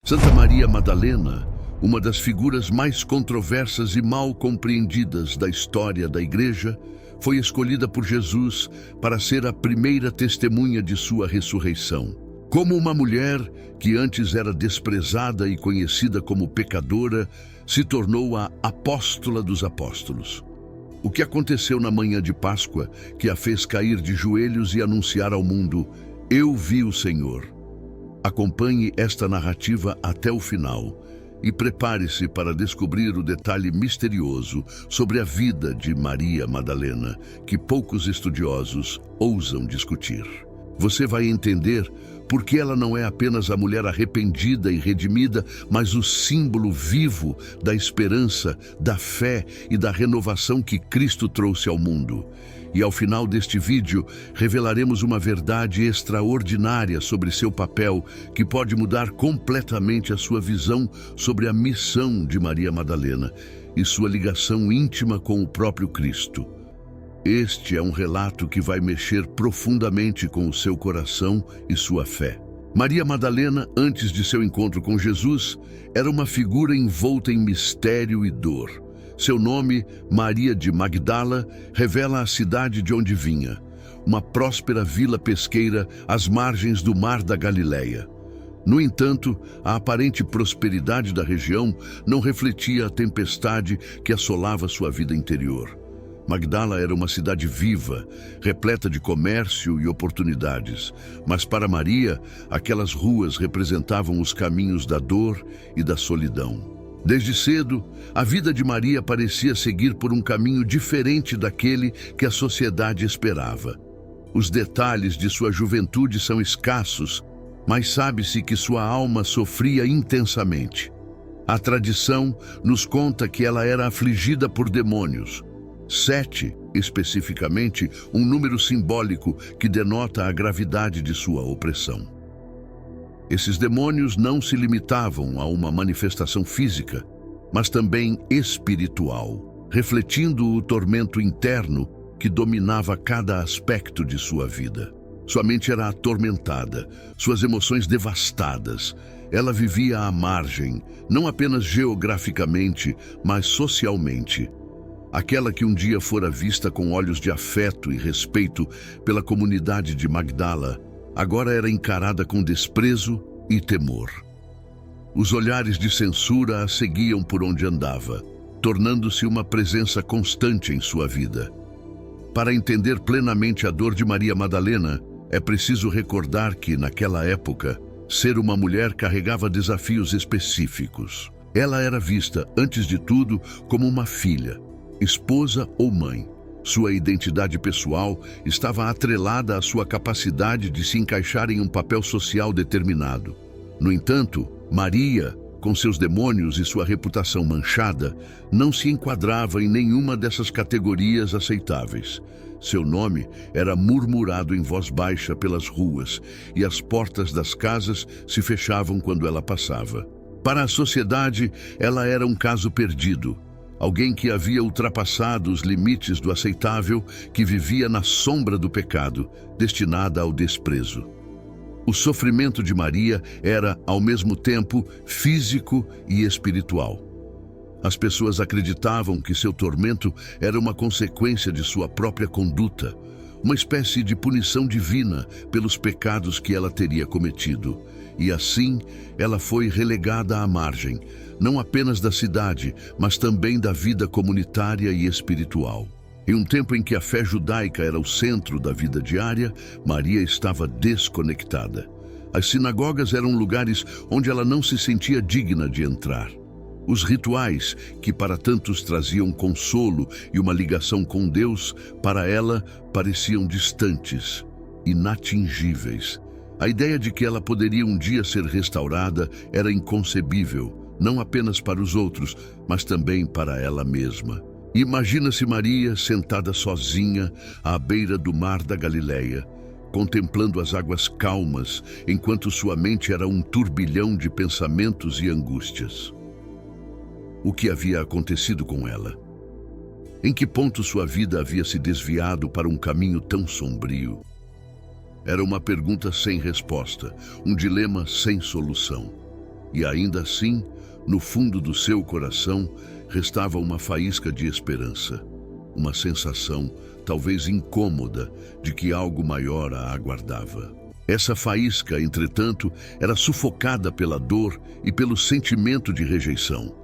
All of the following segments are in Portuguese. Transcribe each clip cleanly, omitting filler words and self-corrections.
Santa Maria Madalena, uma das figuras mais controversas e mal compreendidas da história da Igreja, foi escolhida por Jesus para ser a primeira testemunha de sua ressurreição. Como uma mulher que antes era desprezada e conhecida como pecadora, se tornou a apóstola dos apóstolos. O que aconteceu na manhã de Páscoa que a fez cair de joelhos e anunciar ao mundo: "Eu vi o Senhor"? Acompanhe esta narrativa até o final e prepare-se para descobrir o detalhe misterioso sobre a vida de Maria Madalena, que poucos estudiosos ousam discutir. Você vai entender por que ela não é apenas a mulher arrependida e redimida, mas o símbolo vivo da esperança, da fé e da renovação que Cristo trouxe ao mundo. E ao final deste vídeo, revelaremos uma verdade extraordinária sobre seu papel, que pode mudar completamente a sua visão sobre a missão de Maria Madalena e sua ligação íntima com o próprio Cristo. Este é um relato que vai mexer profundamente com o seu coração e sua fé. Maria Madalena, antes de seu encontro com Jesus, era uma figura envolta em mistério e dor. Seu nome, Maria de Magdala, revela a cidade de onde vinha, uma próspera vila pesqueira às margens do Mar da Galileia. No entanto, a aparente prosperidade da região não refletia a tempestade que assolava sua vida interior. Magdala era uma cidade viva, repleta de comércio e oportunidades, mas para Maria, aquelas ruas representavam os caminhos da dor e da solidão. Desde cedo, a vida de Maria parecia seguir por um caminho diferente daquele que a sociedade esperava. Os detalhes de sua juventude são escassos, mas sabe-se que sua alma sofria intensamente. A tradição nos conta que ela era afligida por demônios. 7, especificamente, um número simbólico que denota a gravidade de sua opressão. Esses demônios não se limitavam a uma manifestação física, mas também espiritual, refletindo o tormento interno que dominava cada aspecto de sua vida. Sua mente era atormentada, suas emoções devastadas. Ela vivia à margem, não apenas geograficamente, mas socialmente. Aquela que um dia fora vista com olhos de afeto e respeito pela comunidade de Magdala, agora era encarada com desprezo e temor. Os olhares de censura a seguiam por onde andava, tornando-se uma presença constante em sua vida. Para entender plenamente a dor de Maria Madalena, é preciso recordar que, naquela época, ser uma mulher carregava desafios específicos. Ela era vista, antes de tudo, como uma filha, esposa ou mãe. Sua identidade pessoal estava atrelada à sua capacidade de se encaixar em um papel social determinado. No entanto, Maria, com seus demônios e sua reputação manchada, não se enquadrava em nenhuma dessas categorias aceitáveis. Seu nome era murmurado em voz baixa pelas ruas e as portas das casas se fechavam quando ela passava. Para a sociedade, ela era um caso perdido. Alguém que havia ultrapassado os limites do aceitável, que vivia na sombra do pecado, destinada ao desprezo. O sofrimento de Maria era, ao mesmo tempo, físico e espiritual. As pessoas acreditavam que seu tormento era uma consequência de sua própria conduta, uma espécie de punição divina pelos pecados que ela teria cometido. E assim, ela foi relegada à margem, não apenas da cidade, mas também da vida comunitária e espiritual. Em um tempo em que a fé judaica era o centro da vida diária, Maria estava desconectada. As sinagogas eram lugares onde ela não se sentia digna de entrar. Os rituais, que para tantos traziam consolo e uma ligação com Deus, para ela pareciam distantes, inatingíveis. A ideia de que ela poderia um dia ser restaurada era inconcebível, não apenas para os outros, mas também para ela mesma. Imagina-se Maria sentada sozinha à beira do Mar da Galileia, contemplando as águas calmas, enquanto sua mente era um turbilhão de pensamentos e angústias. O que havia acontecido com ela? Em que ponto sua vida havia se desviado para um caminho tão sombrio? Era uma pergunta sem resposta, um dilema sem solução. E ainda assim, no fundo do seu coração, restava uma faísca de esperança, uma sensação, talvez incômoda, de que algo maior a aguardava. Essa faísca, entretanto, era sufocada pela dor e pelo sentimento de rejeição.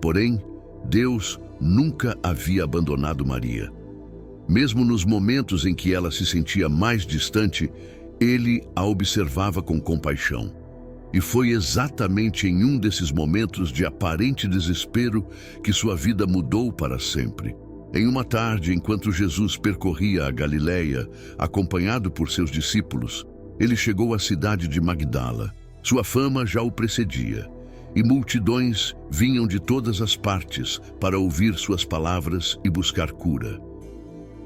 Porém, Deus nunca havia abandonado Maria. Mesmo nos momentos em que ela se sentia mais distante, ele a observava com compaixão. E foi exatamente em um desses momentos de aparente desespero que sua vida mudou para sempre. Em uma tarde, enquanto Jesus percorria a Galileia, acompanhado por seus discípulos, ele chegou à cidade de Magdala. Sua fama já o precedia, e multidões vinham de todas as partes para ouvir suas palavras e buscar cura.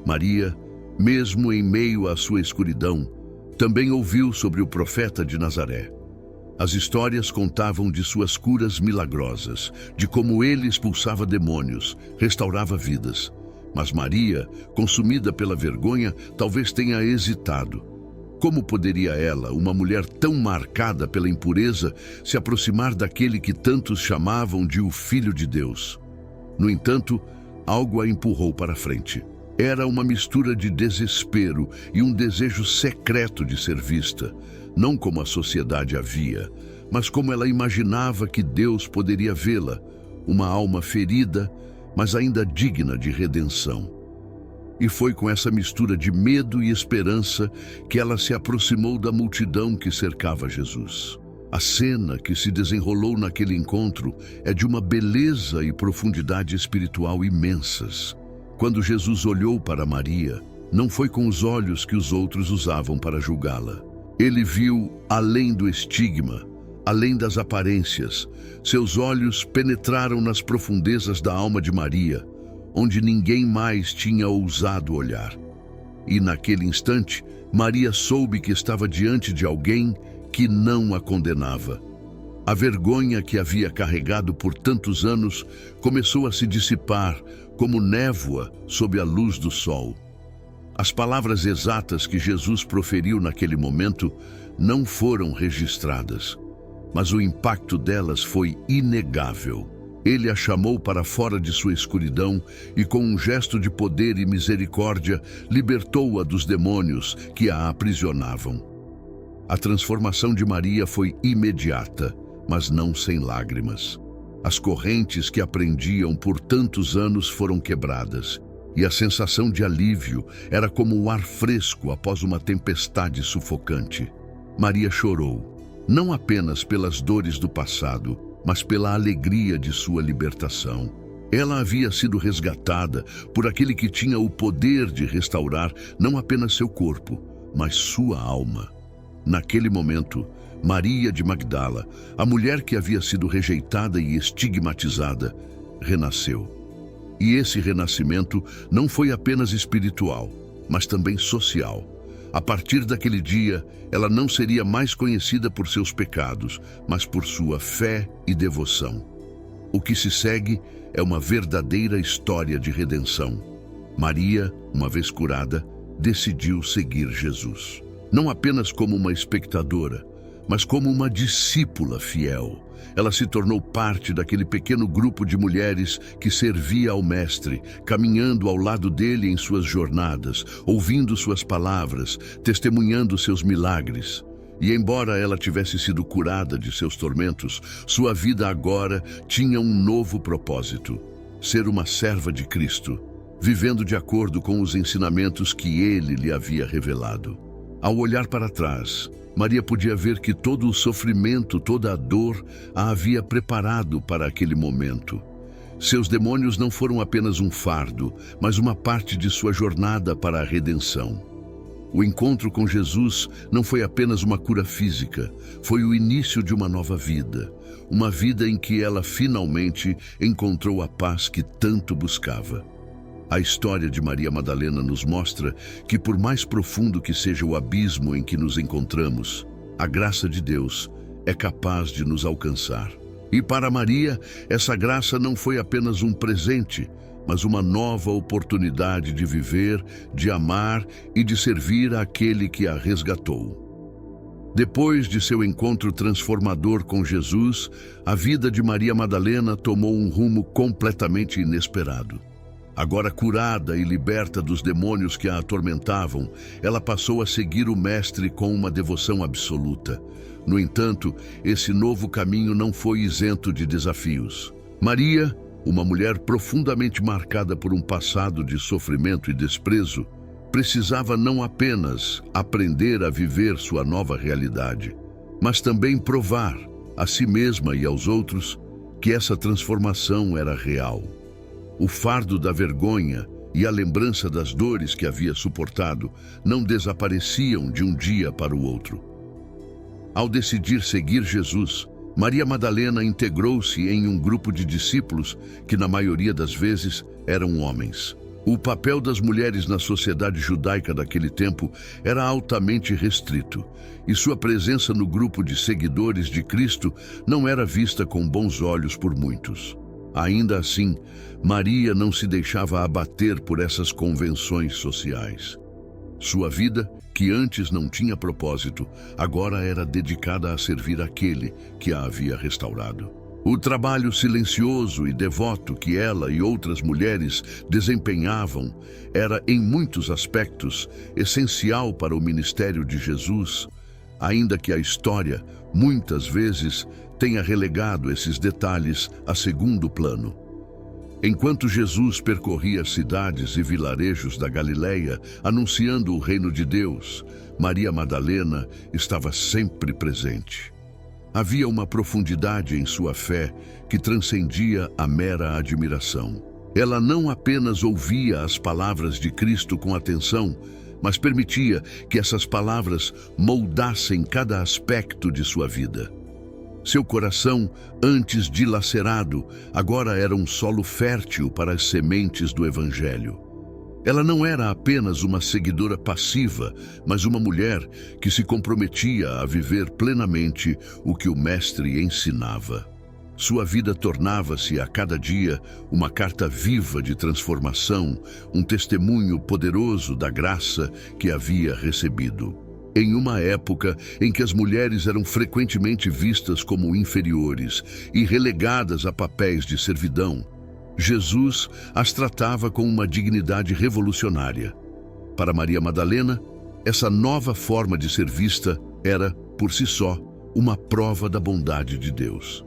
Maria, mesmo em meio à sua escuridão, também ouviu sobre o profeta de Nazaré. As histórias contavam de suas curas milagrosas, de como ele expulsava demônios, restaurava vidas. Mas Maria, consumida pela vergonha, talvez tenha hesitado. Como poderia ela, uma mulher tão marcada pela impureza, se aproximar daquele que tantos chamavam de o Filho de Deus? No entanto, algo a empurrou para frente. Era uma mistura de desespero e um desejo secreto de ser vista, não como a sociedade a via, mas como ela imaginava que Deus poderia vê-la, uma alma ferida, mas ainda digna de redenção. E foi com essa mistura de medo e esperança que ela se aproximou da multidão que cercava Jesus. A cena que se desenrolou naquele encontro é de uma beleza e profundidade espiritual imensas. Quando Jesus olhou para Maria, não foi com os olhos que os outros usavam para julgá-la. Ele viu além do estigma, além das aparências. Seus olhos penetraram nas profundezas da alma de Maria, onde ninguém mais tinha ousado olhar. E naquele instante, Maria soube que estava diante de alguém que não a condenava. A vergonha que havia carregado por tantos anos começou a se dissipar como névoa sob a luz do sol. As palavras exatas que Jesus proferiu naquele momento não foram registradas, mas o impacto delas foi inegável. Ele a chamou para fora de sua escuridão e, com um gesto de poder e misericórdia, libertou-a dos demônios que a aprisionavam. A transformação de Maria foi imediata, mas não sem lágrimas. As correntes que a prendiam por tantos anos foram quebradas, e a sensação de alívio era como o ar fresco após uma tempestade sufocante. Maria chorou, não apenas pelas dores do passado, mas pela alegria de sua libertação. Ela havia sido resgatada por aquele que tinha o poder de restaurar não apenas seu corpo, mas sua alma. Naquele momento, Maria de Magdala, a mulher que havia sido rejeitada e estigmatizada, renasceu. E esse renascimento não foi apenas espiritual, mas também social. A partir daquele dia, ela não seria mais conhecida por seus pecados, mas por sua fé e devoção. O que se segue é uma verdadeira história de redenção. Maria, uma vez curada, decidiu seguir Jesus. Não apenas como uma espectadora, mas como uma discípula fiel. Ela se tornou parte daquele pequeno grupo de mulheres que servia ao Mestre, caminhando ao lado dele em suas jornadas, ouvindo suas palavras, testemunhando seus milagres. E embora ela tivesse sido curada de seus tormentos, sua vida agora tinha um novo propósito: ser uma serva de Cristo, vivendo de acordo com os ensinamentos que ele lhe havia revelado. Ao olhar para trás, Maria podia ver que todo o sofrimento, toda a dor a havia preparado para aquele momento. Seus demônios não foram apenas um fardo, mas uma parte de sua jornada para a redenção. O encontro com Jesus não foi apenas uma cura física, foi o início de uma nova vida. Uma vida em que ela finalmente encontrou a paz que tanto buscava. A história de Maria Madalena nos mostra que, por mais profundo que seja o abismo em que nos encontramos, a graça de Deus é capaz de nos alcançar. E para Maria, essa graça não foi apenas um presente, mas uma nova oportunidade de viver, de amar e de servir àquele que a resgatou. Depois de seu encontro transformador com Jesus, a vida de Maria Madalena tomou um rumo completamente inesperado. Agora curada e liberta dos demônios que a atormentavam, ela passou a seguir o Mestre com uma devoção absoluta. No entanto, esse novo caminho não foi isento de desafios. Maria, uma mulher profundamente marcada por um passado de sofrimento e desprezo, precisava não apenas aprender a viver sua nova realidade, mas também provar a si mesma e aos outros que essa transformação era real. O fardo da vergonha e a lembrança das dores que havia suportado não desapareciam de um dia para o outro. Ao decidir seguir Jesus, Maria Madalena integrou-se em um grupo de discípulos que, na maioria das vezes, eram homens. O papel das mulheres na sociedade judaica daquele tempo era altamente restrito, e sua presença no grupo de seguidores de Cristo não era vista com bons olhos por muitos. Ainda assim, Maria não se deixava abater por essas convenções sociais. Sua vida, que antes não tinha propósito, agora era dedicada a servir aquele que a havia restaurado. O trabalho silencioso e devoto que ela e outras mulheres desempenhavam era, em muitos aspectos, essencial para o ministério de Jesus, ainda que a história, muitas vezes, tenha relegado esses detalhes a segundo plano. Enquanto Jesus percorria as cidades e vilarejos da Galileia, anunciando o reino de Deus, Maria Madalena estava sempre presente. Havia uma profundidade em sua fé que transcendia a mera admiração. Ela não apenas ouvia as palavras de Cristo com atenção, mas permitia que essas palavras moldassem cada aspecto de sua vida. Seu coração, antes dilacerado, agora era um solo fértil para as sementes do Evangelho. Ela não era apenas uma seguidora passiva, mas uma mulher que se comprometia a viver plenamente o que o Mestre ensinava. Sua vida tornava-se a cada dia uma carta viva de transformação, um testemunho poderoso da graça que havia recebido. Em uma época em que as mulheres eram frequentemente vistas como inferiores e relegadas a papéis de servidão, Jesus as tratava com uma dignidade revolucionária. Para Maria Madalena, essa nova forma de ser vista era, por si só, uma prova da bondade de Deus.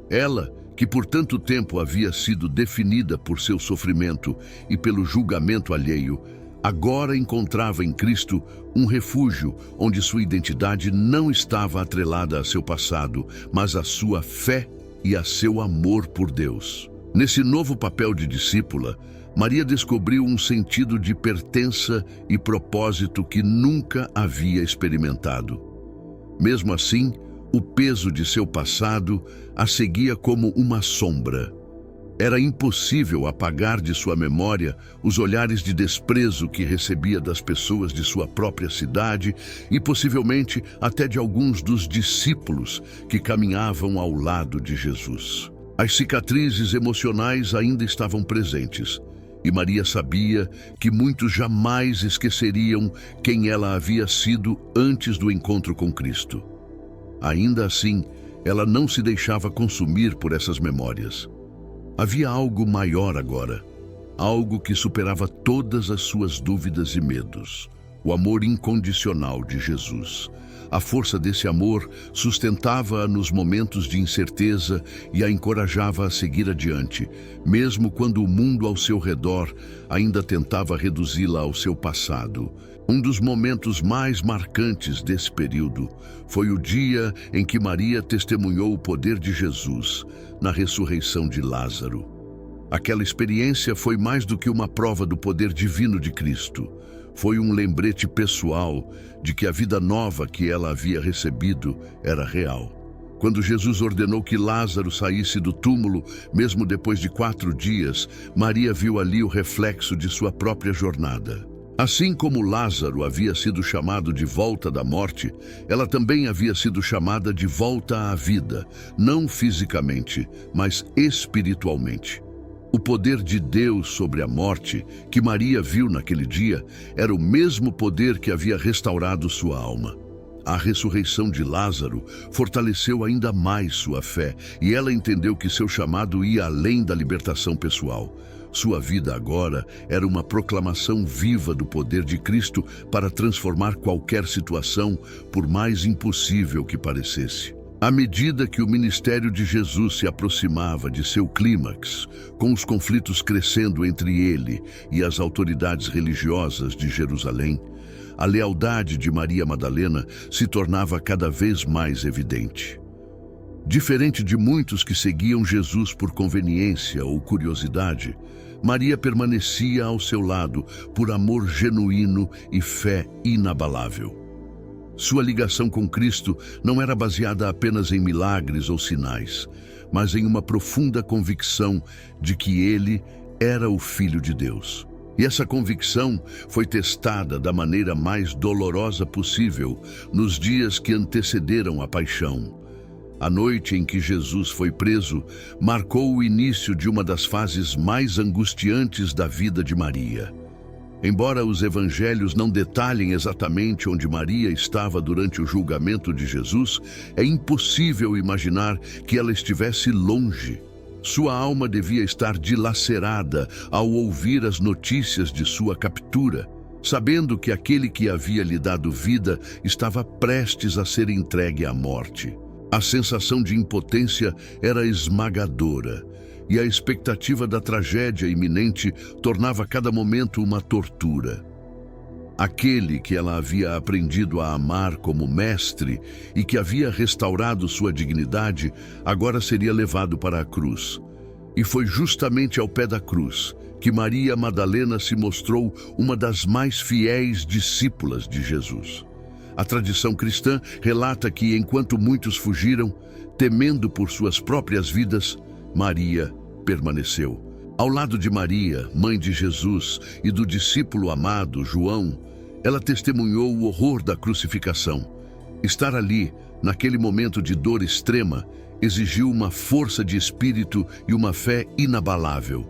Ela, que por tanto tempo havia sido definida por seu sofrimento e pelo julgamento alheio, agora encontrava em Cristo um refúgio onde sua identidade não estava atrelada a seu passado, mas à sua fé e a seu amor por Deus. Nesse novo papel de discípula, Maria descobriu um sentido de pertença e propósito que nunca havia experimentado. Mesmo assim, o peso de seu passado a seguia como uma sombra. Era impossível apagar de sua memória os olhares de desprezo que recebia das pessoas de sua própria cidade e possivelmente até de alguns dos discípulos que caminhavam ao lado de Jesus. As cicatrizes emocionais ainda estavam presentes, e Maria sabia que muitos jamais esqueceriam quem ela havia sido antes do encontro com Cristo. Ainda assim, ela não se deixava consumir por essas memórias. Havia algo maior agora, algo que superava todas as suas dúvidas e medos: o amor incondicional de Jesus. A força desse amor sustentava-a nos momentos de incerteza e a encorajava a seguir adiante, mesmo quando o mundo ao seu redor ainda tentava reduzi-la ao seu passado. Um dos momentos mais marcantes desse período foi o dia em que Maria testemunhou o poder de Jesus na ressurreição de Lázaro. Aquela experiência foi mais do que uma prova do poder divino de Cristo. Foi um lembrete pessoal de que a vida nova que ela havia recebido era real. Quando Jesus ordenou que Lázaro saísse do túmulo, mesmo depois de 4 dias, Maria viu ali o reflexo de sua própria jornada. Assim como Lázaro havia sido chamado de volta da morte, ela também havia sido chamada de volta à vida, não fisicamente, mas espiritualmente. O poder de Deus sobre a morte que Maria viu naquele dia era o mesmo poder que havia restaurado sua alma. a ressurreição de Lázaro fortaleceu ainda mais sua fé e ela entendeu que seu chamado ia além da libertação pessoal. Sua vida agora era uma proclamação viva do poder de Cristo para transformar qualquer situação, por mais impossível que parecesse. À medida que o ministério de Jesus se aproximava de seu clímax, com os conflitos crescendo entre ele e as autoridades religiosas de Jerusalém, a lealdade de Maria Madalena se tornava cada vez mais evidente. Diferente de muitos que seguiam Jesus por conveniência ou curiosidade, Maria permanecia ao seu lado por amor genuíno e fé inabalável. Sua ligação com Cristo não era baseada apenas em milagres ou sinais, mas em uma profunda convicção de que ele era o Filho de Deus. E essa convicção foi testada da maneira mais dolorosa possível nos dias que antecederam a paixão. A noite em que Jesus foi preso marcou o início de uma das fases mais angustiantes da vida de Maria. Embora os evangelhos não detalhem exatamente onde Maria estava durante o julgamento de Jesus, é impossível imaginar que ela estivesse longe. Sua alma devia estar dilacerada ao ouvir as notícias de sua captura, sabendo que aquele que havia lhe dado vida estava prestes a ser entregue à morte. A sensação de impotência era esmagadora, e a expectativa da tragédia iminente tornava cada momento uma tortura. Aquele que ela havia aprendido a amar como mestre e que havia restaurado sua dignidade, agora seria levado para a cruz. E foi justamente ao pé da cruz que Maria Madalena se mostrou uma das mais fiéis discípulas de Jesus. A tradição cristã relata que, enquanto muitos fugiram, temendo por suas próprias vidas, Maria permaneceu. Ao lado de Maria, mãe de Jesus, e do discípulo amado, João, ela testemunhou o horror da crucificação. Estar ali, naquele momento de dor extrema, exigiu uma força de espírito e uma fé inabalável.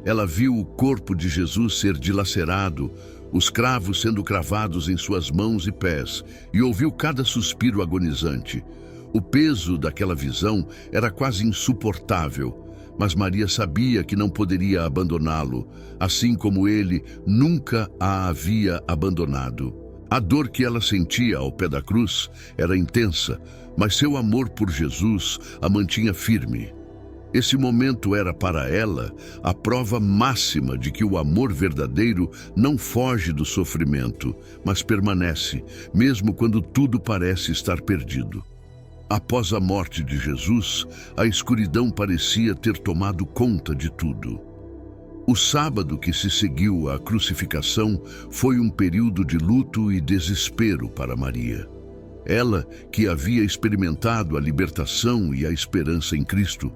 Ela viu o corpo de Jesus ser dilacerado, os cravos sendo cravados em suas mãos e pés, e ouviu cada suspiro agonizante. O peso daquela visão era quase insuportável, mas Maria sabia que não poderia abandoná-lo, assim como ele nunca a havia abandonado. A dor que ela sentia ao pé da cruz era intensa, mas seu amor por Jesus a mantinha firme. Esse momento era para ela a prova máxima de que o amor verdadeiro não foge do sofrimento, mas permanece, mesmo quando tudo parece estar perdido. Após a morte de Jesus, a escuridão parecia ter tomado conta de tudo. O sábado que se seguiu à crucificação foi um período de luto e desespero para Maria. Ela, que havia experimentado a libertação e a esperança em Cristo,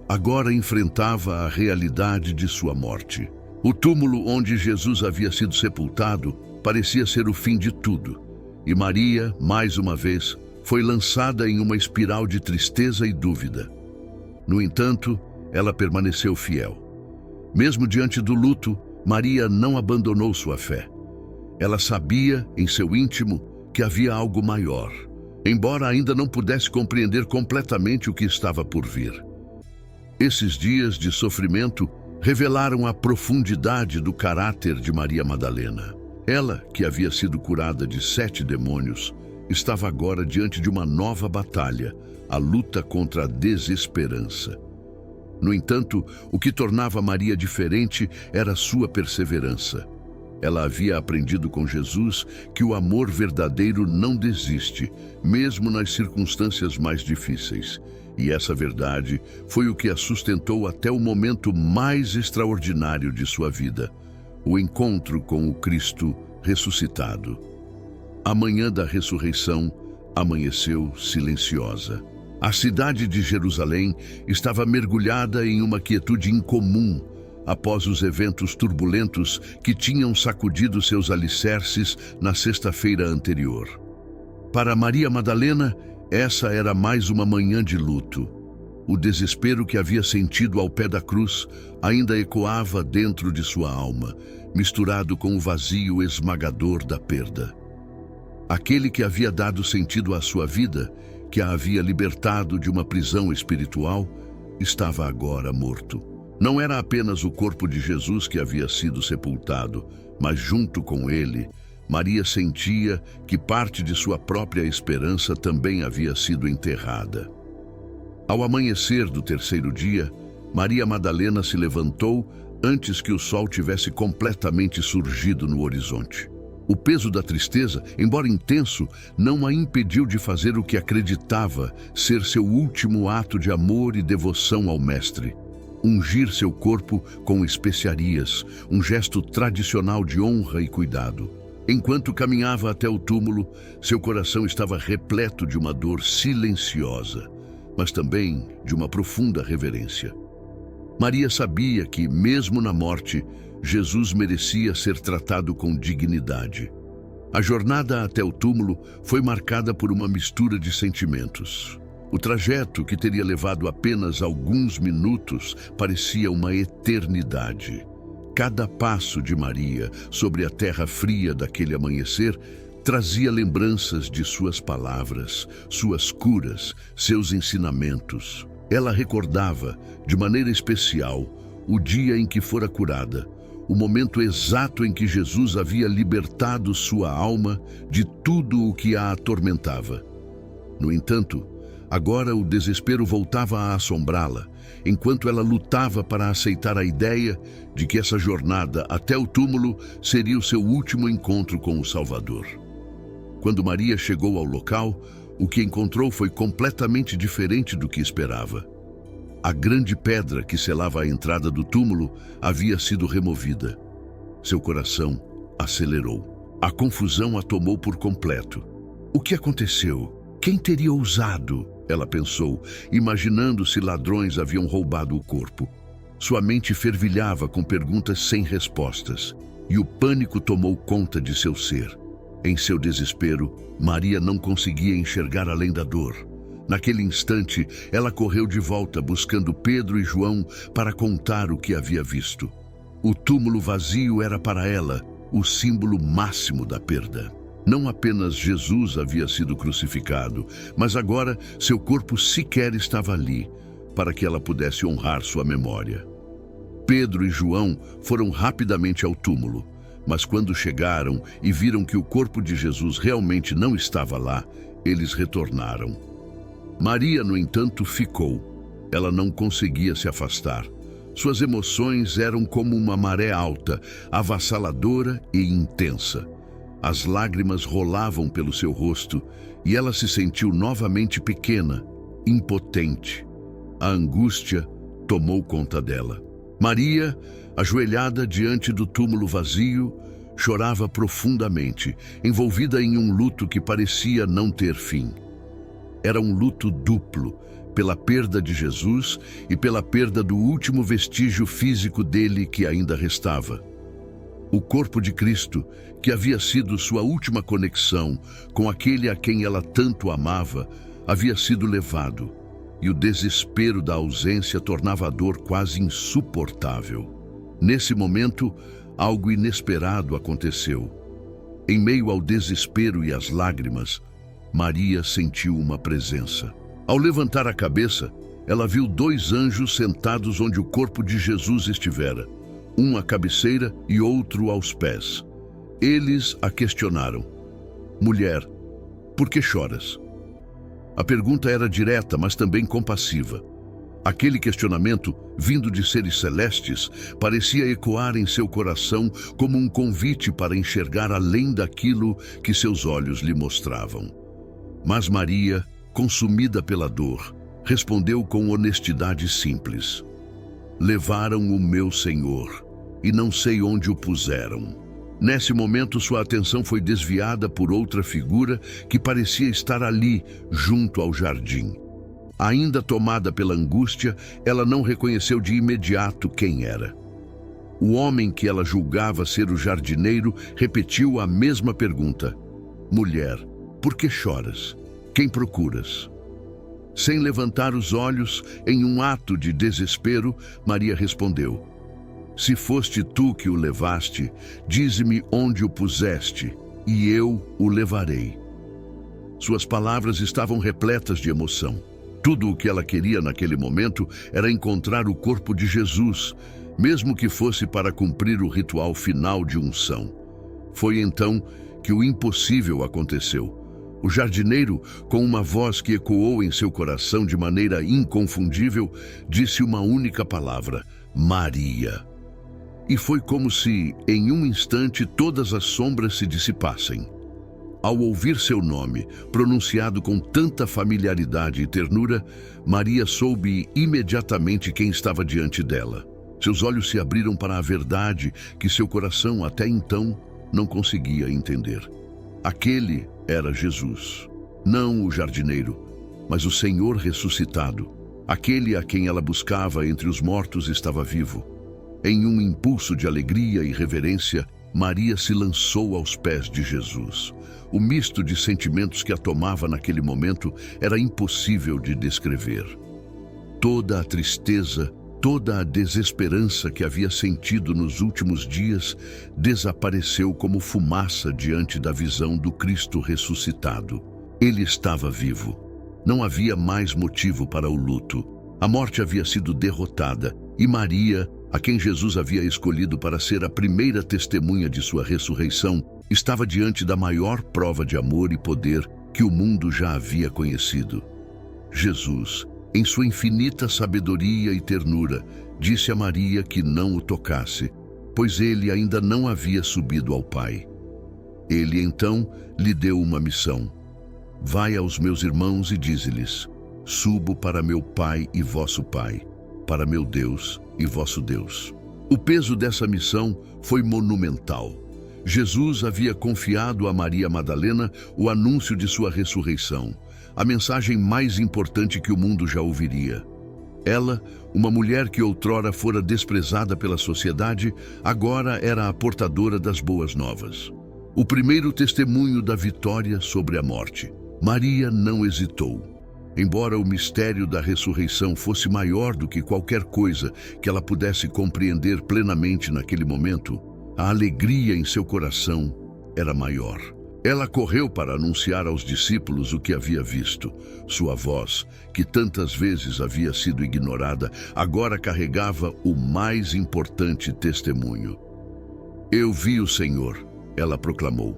agora enfrentava a realidade de sua morte. O túmulo onde Jesus havia sido sepultado parecia ser o fim de tudo, e Maria, mais uma vez, foi lançada em uma espiral de tristeza e dúvida. No entanto, ela permaneceu fiel. Mesmo diante do luto, Maria não abandonou sua fé. Ela sabia, em seu íntimo, que havia algo maior, embora ainda não pudesse compreender completamente o que estava por vir. Esses dias de sofrimento revelaram a profundidade do caráter de Maria Madalena. Ela, que havia sido curada de 7 demônios, estava agora diante de uma nova batalha, a luta contra a desesperança. No entanto, o que tornava Maria diferente era sua perseverança. Ela havia aprendido com Jesus que o amor verdadeiro não desiste, mesmo nas circunstâncias mais difíceis. E essa verdade foi o que a sustentou até o momento mais extraordinário de sua vida, o encontro com o Cristo ressuscitado. A manhã da ressurreição amanheceu silenciosa. A cidade de Jerusalém estava mergulhada em uma quietude incomum após os eventos turbulentos que tinham sacudido seus alicerces na sexta-feira anterior. Para Maria Madalena, essa era mais uma manhã de luto. O desespero que havia sentido ao pé da cruz ainda ecoava dentro de sua alma, misturado com o vazio esmagador da perda. Aquele que havia dado sentido à sua vida, que a havia libertado de uma prisão espiritual, estava agora morto. Não era apenas o corpo de Jesus que havia sido sepultado, mas junto com ele, Maria sentia que parte de sua própria esperança também havia sido enterrada. Ao amanhecer do terceiro dia, Maria Madalena se levantou antes que o sol tivesse completamente surgido no horizonte. O peso da tristeza, embora intenso, não a impediu de fazer o que acreditava ser seu último ato de amor e devoção ao Mestre: ungir seu corpo com especiarias, um gesto tradicional de honra e cuidado. Enquanto caminhava até o túmulo, seu coração estava repleto de uma dor silenciosa, mas também de uma profunda reverência. Maria sabia que, mesmo na morte, Jesus merecia ser tratado com dignidade. A jornada até o túmulo foi marcada por uma mistura de sentimentos. O trajeto, que teria levado apenas alguns minutos, parecia uma eternidade. Cada passo de Maria sobre a terra fria daquele amanhecer trazia lembranças de suas palavras, suas curas, seus ensinamentos. Ela recordava, de maneira especial, o dia em que fora curada, o momento exato em que Jesus havia libertado sua alma de tudo o que a atormentava. No entanto, agora o desespero voltava a assombrá-la, enquanto ela lutava para aceitar a ideia de que essa jornada até o túmulo seria o seu último encontro com o Salvador. Quando Maria chegou ao local, o que encontrou foi completamente diferente do que esperava. A grande pedra que selava a entrada do túmulo havia sido removida. Seu coração acelerou. A confusão a tomou por completo. O que aconteceu? Quem teria ousado? Ela pensou, imaginando se ladrões haviam roubado o corpo. Sua mente fervilhava com perguntas sem respostas, e o pânico tomou conta de seu ser. Em seu desespero, Maria não conseguia enxergar além da dor. Naquele instante, ela correu de volta buscando Pedro e João para contar o que havia visto. O túmulo vazio era para ela o símbolo máximo da perda. Não apenas Jesus havia sido crucificado, mas agora seu corpo sequer estava ali, para que ela pudesse honrar sua memória. Pedro e João foram rapidamente ao túmulo, mas quando chegaram e viram que o corpo de Jesus realmente não estava lá, eles retornaram. Maria, no entanto, ficou. Ela não conseguia se afastar. Suas emoções eram como uma maré alta, avassaladora e intensa. As lágrimas rolavam pelo seu rosto e ela se sentiu novamente pequena, impotente. A angústia tomou conta dela. Maria, ajoelhada diante do túmulo vazio, chorava profundamente, envolvida em um luto que parecia não ter fim. Era um luto duplo, pela perda de Jesus e pela perda do último vestígio físico dele que ainda restava. O corpo de Cristo, que havia sido sua última conexão com aquele a quem ela tanto amava, havia sido levado, e o desespero da ausência tornava a dor quase insuportável. Nesse momento, algo inesperado aconteceu. Em meio ao desespero e às lágrimas, Maria sentiu uma presença. Ao levantar a cabeça, ela viu dois anjos sentados onde o corpo de Jesus estivera, um à cabeceira e outro aos pés. Eles a questionaram: "Mulher, por que choras?" A pergunta era direta, mas também compassiva. Aquele questionamento, vindo de seres celestes, parecia ecoar em seu coração como um convite para enxergar além daquilo que seus olhos lhe mostravam. Mas Maria, consumida pela dor, respondeu com honestidade simples: "Levaram o meu Senhor, e não sei onde o puseram." Nesse momento, sua atenção foi desviada por outra figura que parecia estar ali, junto ao jardim. Ainda tomada pela angústia, ela não reconheceu de imediato quem era. O homem que ela julgava ser o jardineiro repetiu a mesma pergunta: "Mulher, por que choras? Quem procuras?" Sem levantar os olhos, em um ato de desespero, Maria respondeu: "Se foste tu que o levaste, dize-me onde o puseste, e eu o levarei." Suas palavras estavam repletas de emoção. Tudo o que ela queria naquele momento era encontrar o corpo de Jesus, mesmo que fosse para cumprir o ritual final de unção. Foi então que o impossível aconteceu. O jardineiro, com uma voz que ecoou em seu coração de maneira inconfundível, disse uma única palavra: Maria. E foi como se, em um instante, todas as sombras se dissipassem. Ao ouvir seu nome, pronunciado com tanta familiaridade e ternura, Maria soube imediatamente quem estava diante dela. Seus olhos se abriram para a verdade que seu coração até então não conseguia entender. Aquele era Jesus. Não o jardineiro, mas o Senhor ressuscitado. Aquele a quem ela buscava entre os mortos estava vivo. Em um impulso de alegria e reverência, Maria se lançou aos pés de Jesus. O misto de sentimentos que a tomava naquele momento era impossível de descrever. Toda a tristeza, toda a desesperança que havia sentido nos últimos dias desapareceu como fumaça diante da visão do Cristo ressuscitado. Ele estava vivo. Não havia mais motivo para o luto. A morte havia sido derrotada e Maria, a quem Jesus havia escolhido para ser a primeira testemunha de sua ressurreição, estava diante da maior prova de amor e poder que o mundo já havia conhecido. Jesus, em sua infinita sabedoria e ternura, disse a Maria que não o tocasse, pois ele ainda não havia subido ao Pai. Ele então lhe deu uma missão: vai aos meus irmãos e dize-lhes: subo para meu Pai e vosso Pai, para meu Deus e vosso Deus. O peso dessa missão foi monumental. Jesus havia confiado a Maria Madalena o anúncio de sua ressurreição, a mensagem mais importante que o mundo já ouviria. Ela, uma mulher que outrora fora desprezada pela sociedade, agora era a portadora das boas novas. O primeiro testemunho da vitória sobre a morte. Maria não hesitou. Embora o mistério da ressurreição fosse maior do que qualquer coisa que ela pudesse compreender plenamente naquele momento, a alegria em seu coração era maior. Ela correu para anunciar aos discípulos o que havia visto. Sua voz, que tantas vezes havia sido ignorada, agora carregava o mais importante testemunho. Eu vi o Senhor, ela proclamou,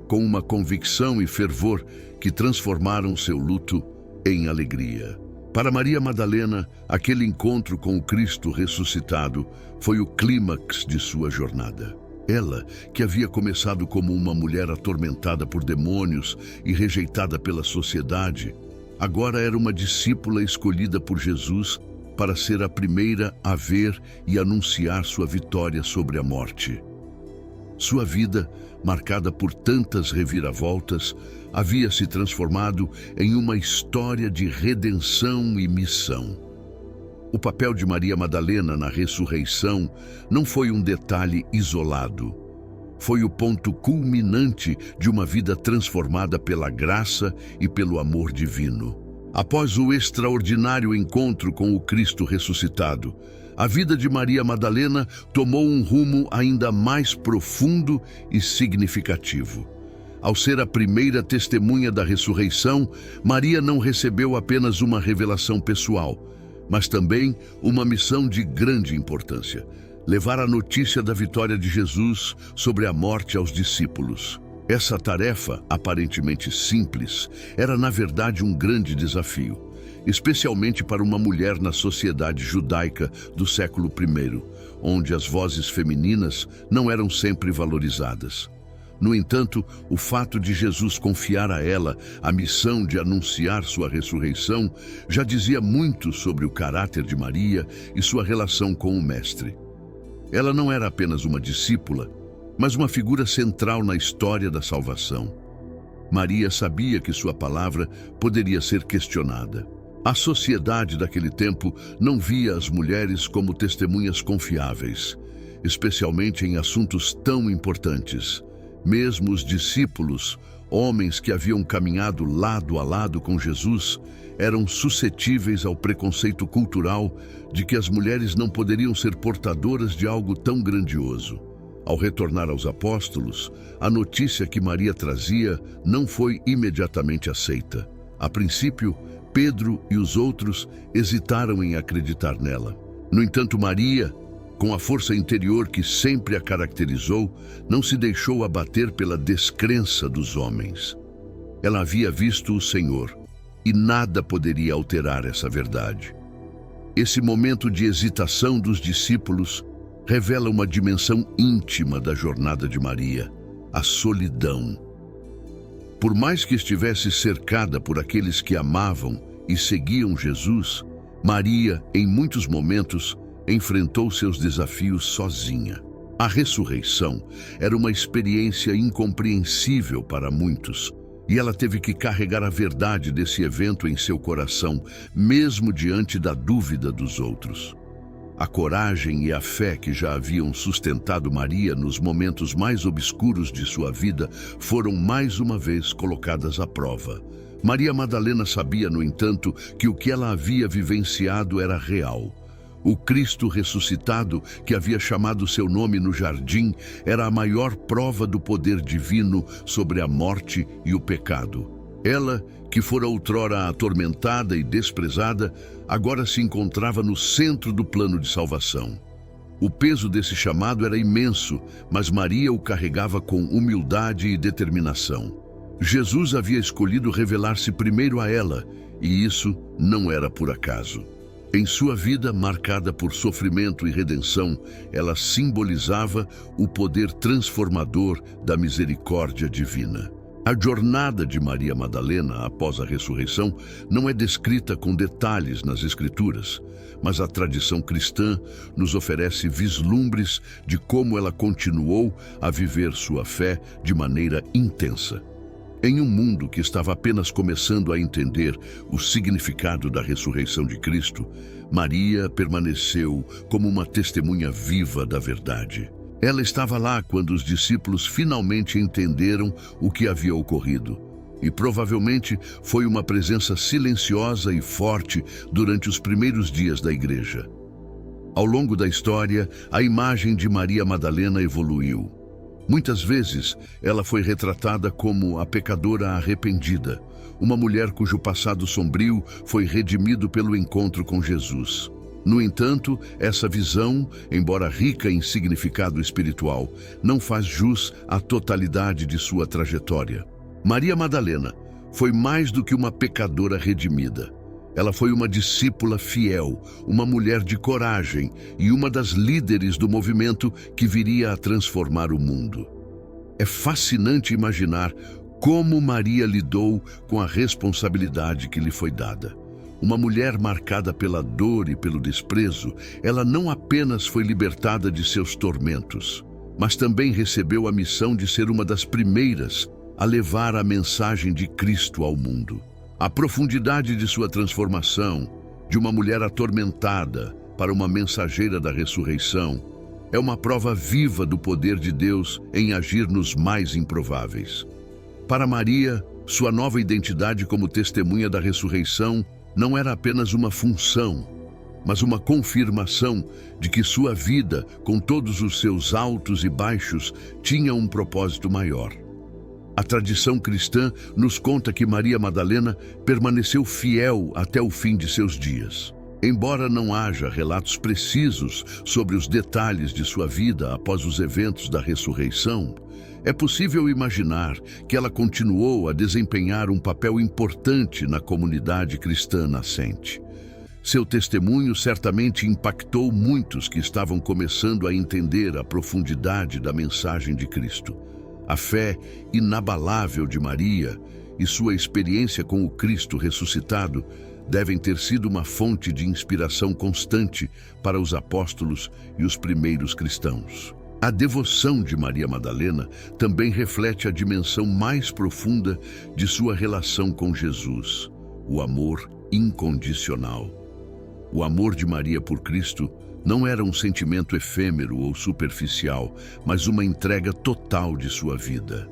com uma convicção e fervor que transformaram seu luto em alegria. Para Maria Madalena, aquele encontro com o Cristo ressuscitado foi o clímax de sua jornada. Ela, que havia começado como uma mulher atormentada por demônios e rejeitada pela sociedade, agora era uma discípula escolhida por Jesus para ser a primeira a ver e anunciar sua vitória sobre a morte. Sua vida, marcada por tantas reviravoltas, havia se transformado em uma história de redenção e missão. O papel de Maria Madalena na ressurreição não foi um detalhe isolado. Foi o ponto culminante de uma vida transformada pela graça e pelo amor divino. Após o extraordinário encontro com o Cristo ressuscitado, a vida de Maria Madalena tomou um rumo ainda mais profundo e significativo. Ao ser a primeira testemunha da ressurreição, Maria não recebeu apenas uma revelação pessoal, mas também uma missão de grande importância: levar a notícia da vitória de Jesus sobre a morte aos discípulos. Essa tarefa, aparentemente simples, era na verdade um grande desafio, especialmente para uma mulher na sociedade judaica do século I, onde as vozes femininas não eram sempre valorizadas. No entanto, o fato de Jesus confiar a ela a missão de anunciar sua ressurreição já dizia muito sobre o caráter de Maria e sua relação com o Mestre. Ela não era apenas uma discípula, mas uma figura central na história da salvação. Maria sabia que sua palavra poderia ser questionada. A sociedade daquele tempo não via as mulheres como testemunhas confiáveis, especialmente em assuntos tão importantes. Mesmo os discípulos, homens que haviam caminhado lado a lado com Jesus, eram suscetíveis ao preconceito cultural de que as mulheres não poderiam ser portadoras de algo tão grandioso. Ao retornar aos apóstolos, a notícia que Maria trazia não foi imediatamente aceita. A princípio, Pedro e os outros hesitaram em acreditar nela. No entanto, Maria, com a força interior que sempre a caracterizou, não se deixou abater pela descrença dos homens. Ela havia visto o Senhor, e nada poderia alterar essa verdade. Esse momento de hesitação dos discípulos revela uma dimensão íntima da jornada de Maria, a solidão. Por mais que estivesse cercada por aqueles que amavam e seguiam Jesus, Maria, em muitos momentos, enfrentou seus desafios sozinha. A ressurreição era uma experiência incompreensível para muitos, e ela teve que carregar a verdade desse evento em seu coração, mesmo diante da dúvida dos outros. A coragem e a fé que já haviam sustentado Maria nos momentos mais obscuros de sua vida foram mais uma vez colocadas à prova. Maria Madalena sabia, no entanto, que o que ela havia vivenciado era real. O Cristo ressuscitado, que havia chamado seu nome no jardim, era a maior prova do poder divino sobre a morte e o pecado. Ela, que fora outrora atormentada e desprezada, agora se encontrava no centro do plano de salvação. O peso desse chamado era imenso, mas Maria o carregava com humildade e determinação. Jesus havia escolhido revelar-se primeiro a ela, e isso não era por acaso. Em sua vida, marcada por sofrimento e redenção, ela simbolizava o poder transformador da misericórdia divina. A jornada de Maria Madalena após a ressurreição não é descrita com detalhes nas Escrituras, mas a tradição cristã nos oferece vislumbres de como ela continuou a viver sua fé de maneira intensa. Em um mundo que estava apenas começando a entender o significado da ressurreição de Cristo, Maria permaneceu como uma testemunha viva da verdade. Ela estava lá quando os discípulos finalmente entenderam o que havia ocorrido, e provavelmente foi uma presença silenciosa e forte durante os primeiros dias da igreja. Ao longo da história, a imagem de Maria Madalena evoluiu. Muitas vezes, ela foi retratada como a pecadora arrependida, uma mulher cujo passado sombrio foi redimido pelo encontro com Jesus. No entanto, essa visão, embora rica em significado espiritual, não faz jus à totalidade de sua trajetória. Maria Madalena foi mais do que uma pecadora redimida. Ela foi uma discípula fiel, uma mulher de coragem e uma das líderes do movimento que viria a transformar o mundo. É fascinante imaginar como Maria lidou com a responsabilidade que lhe foi dada. Uma mulher marcada pela dor e pelo desprezo, ela não apenas foi libertada de seus tormentos, mas também recebeu a missão de ser uma das primeiras a levar a mensagem de Cristo ao mundo. A profundidade de sua transformação, de uma mulher atormentada para uma mensageira da ressurreição, é uma prova viva do poder de Deus em agir nos mais improváveis. Para Maria, sua nova identidade como testemunha da ressurreição não era apenas uma função, mas uma confirmação de que sua vida, com todos os seus altos e baixos, tinha um propósito maior. A tradição cristã nos conta que Maria Madalena permaneceu fiel até o fim de seus dias. Embora não haja relatos precisos sobre os detalhes de sua vida após os eventos da ressurreição, é possível imaginar que ela continuou a desempenhar um papel importante na comunidade cristã nascente. Seu testemunho certamente impactou muitos que estavam começando a entender a profundidade da mensagem de Cristo. A fé inabalável de Maria e sua experiência com o Cristo ressuscitado devem ter sido uma fonte de inspiração constante para os apóstolos e os primeiros cristãos. A devoção de Maria Madalena também reflete a dimensão mais profunda de sua relação com Jesus, o amor incondicional. O amor de Maria por Cristo não era um sentimento efêmero ou superficial, mas uma entrega total de sua vida.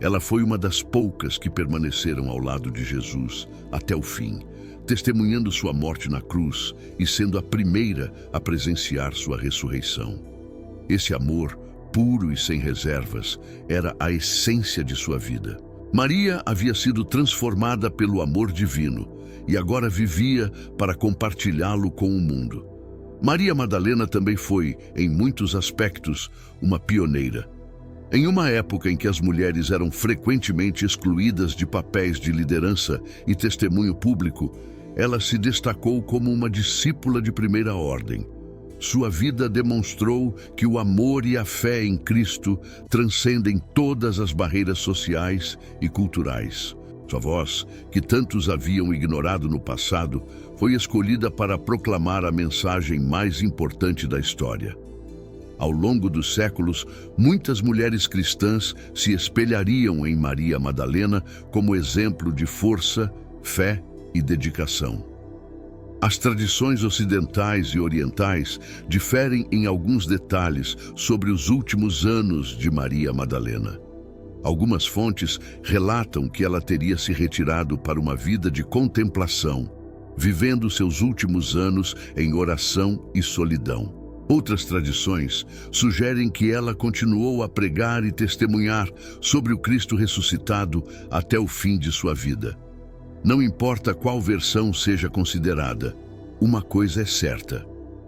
Ela foi uma das poucas que permaneceram ao lado de Jesus até o fim, testemunhando sua morte na cruz e sendo a primeira a presenciar sua ressurreição. Esse amor puro e sem reservas, era a essência de sua vida. Maria havia sido transformada pelo amor divino e agora vivia para compartilhá-lo com o mundo. Maria Madalena também foi, em muitos aspectos, uma pioneira. Em uma época em que as mulheres eram frequentemente excluídas de papéis de liderança e testemunho público, ela se destacou como uma discípula de primeira ordem. Sua vida demonstrou que o amor e a fé em Cristo transcendem todas as barreiras sociais e culturais. Sua voz, que tantos haviam ignorado no passado, foi escolhida para proclamar a mensagem mais importante da história. Ao longo dos séculos, muitas mulheres cristãs se espelhariam em Maria Madalena como exemplo de força, fé e dedicação. As tradições ocidentais e orientais diferem em alguns detalhes sobre os últimos anos de Maria Madalena. Algumas fontes relatam que ela teria se retirado para uma vida de contemplação, vivendo seus últimos anos em oração e solidão. Outras tradições sugerem que ela continuou a pregar e testemunhar sobre o Cristo ressuscitado até o fim de sua vida. Não importa qual versão seja considerada, uma coisa é certa: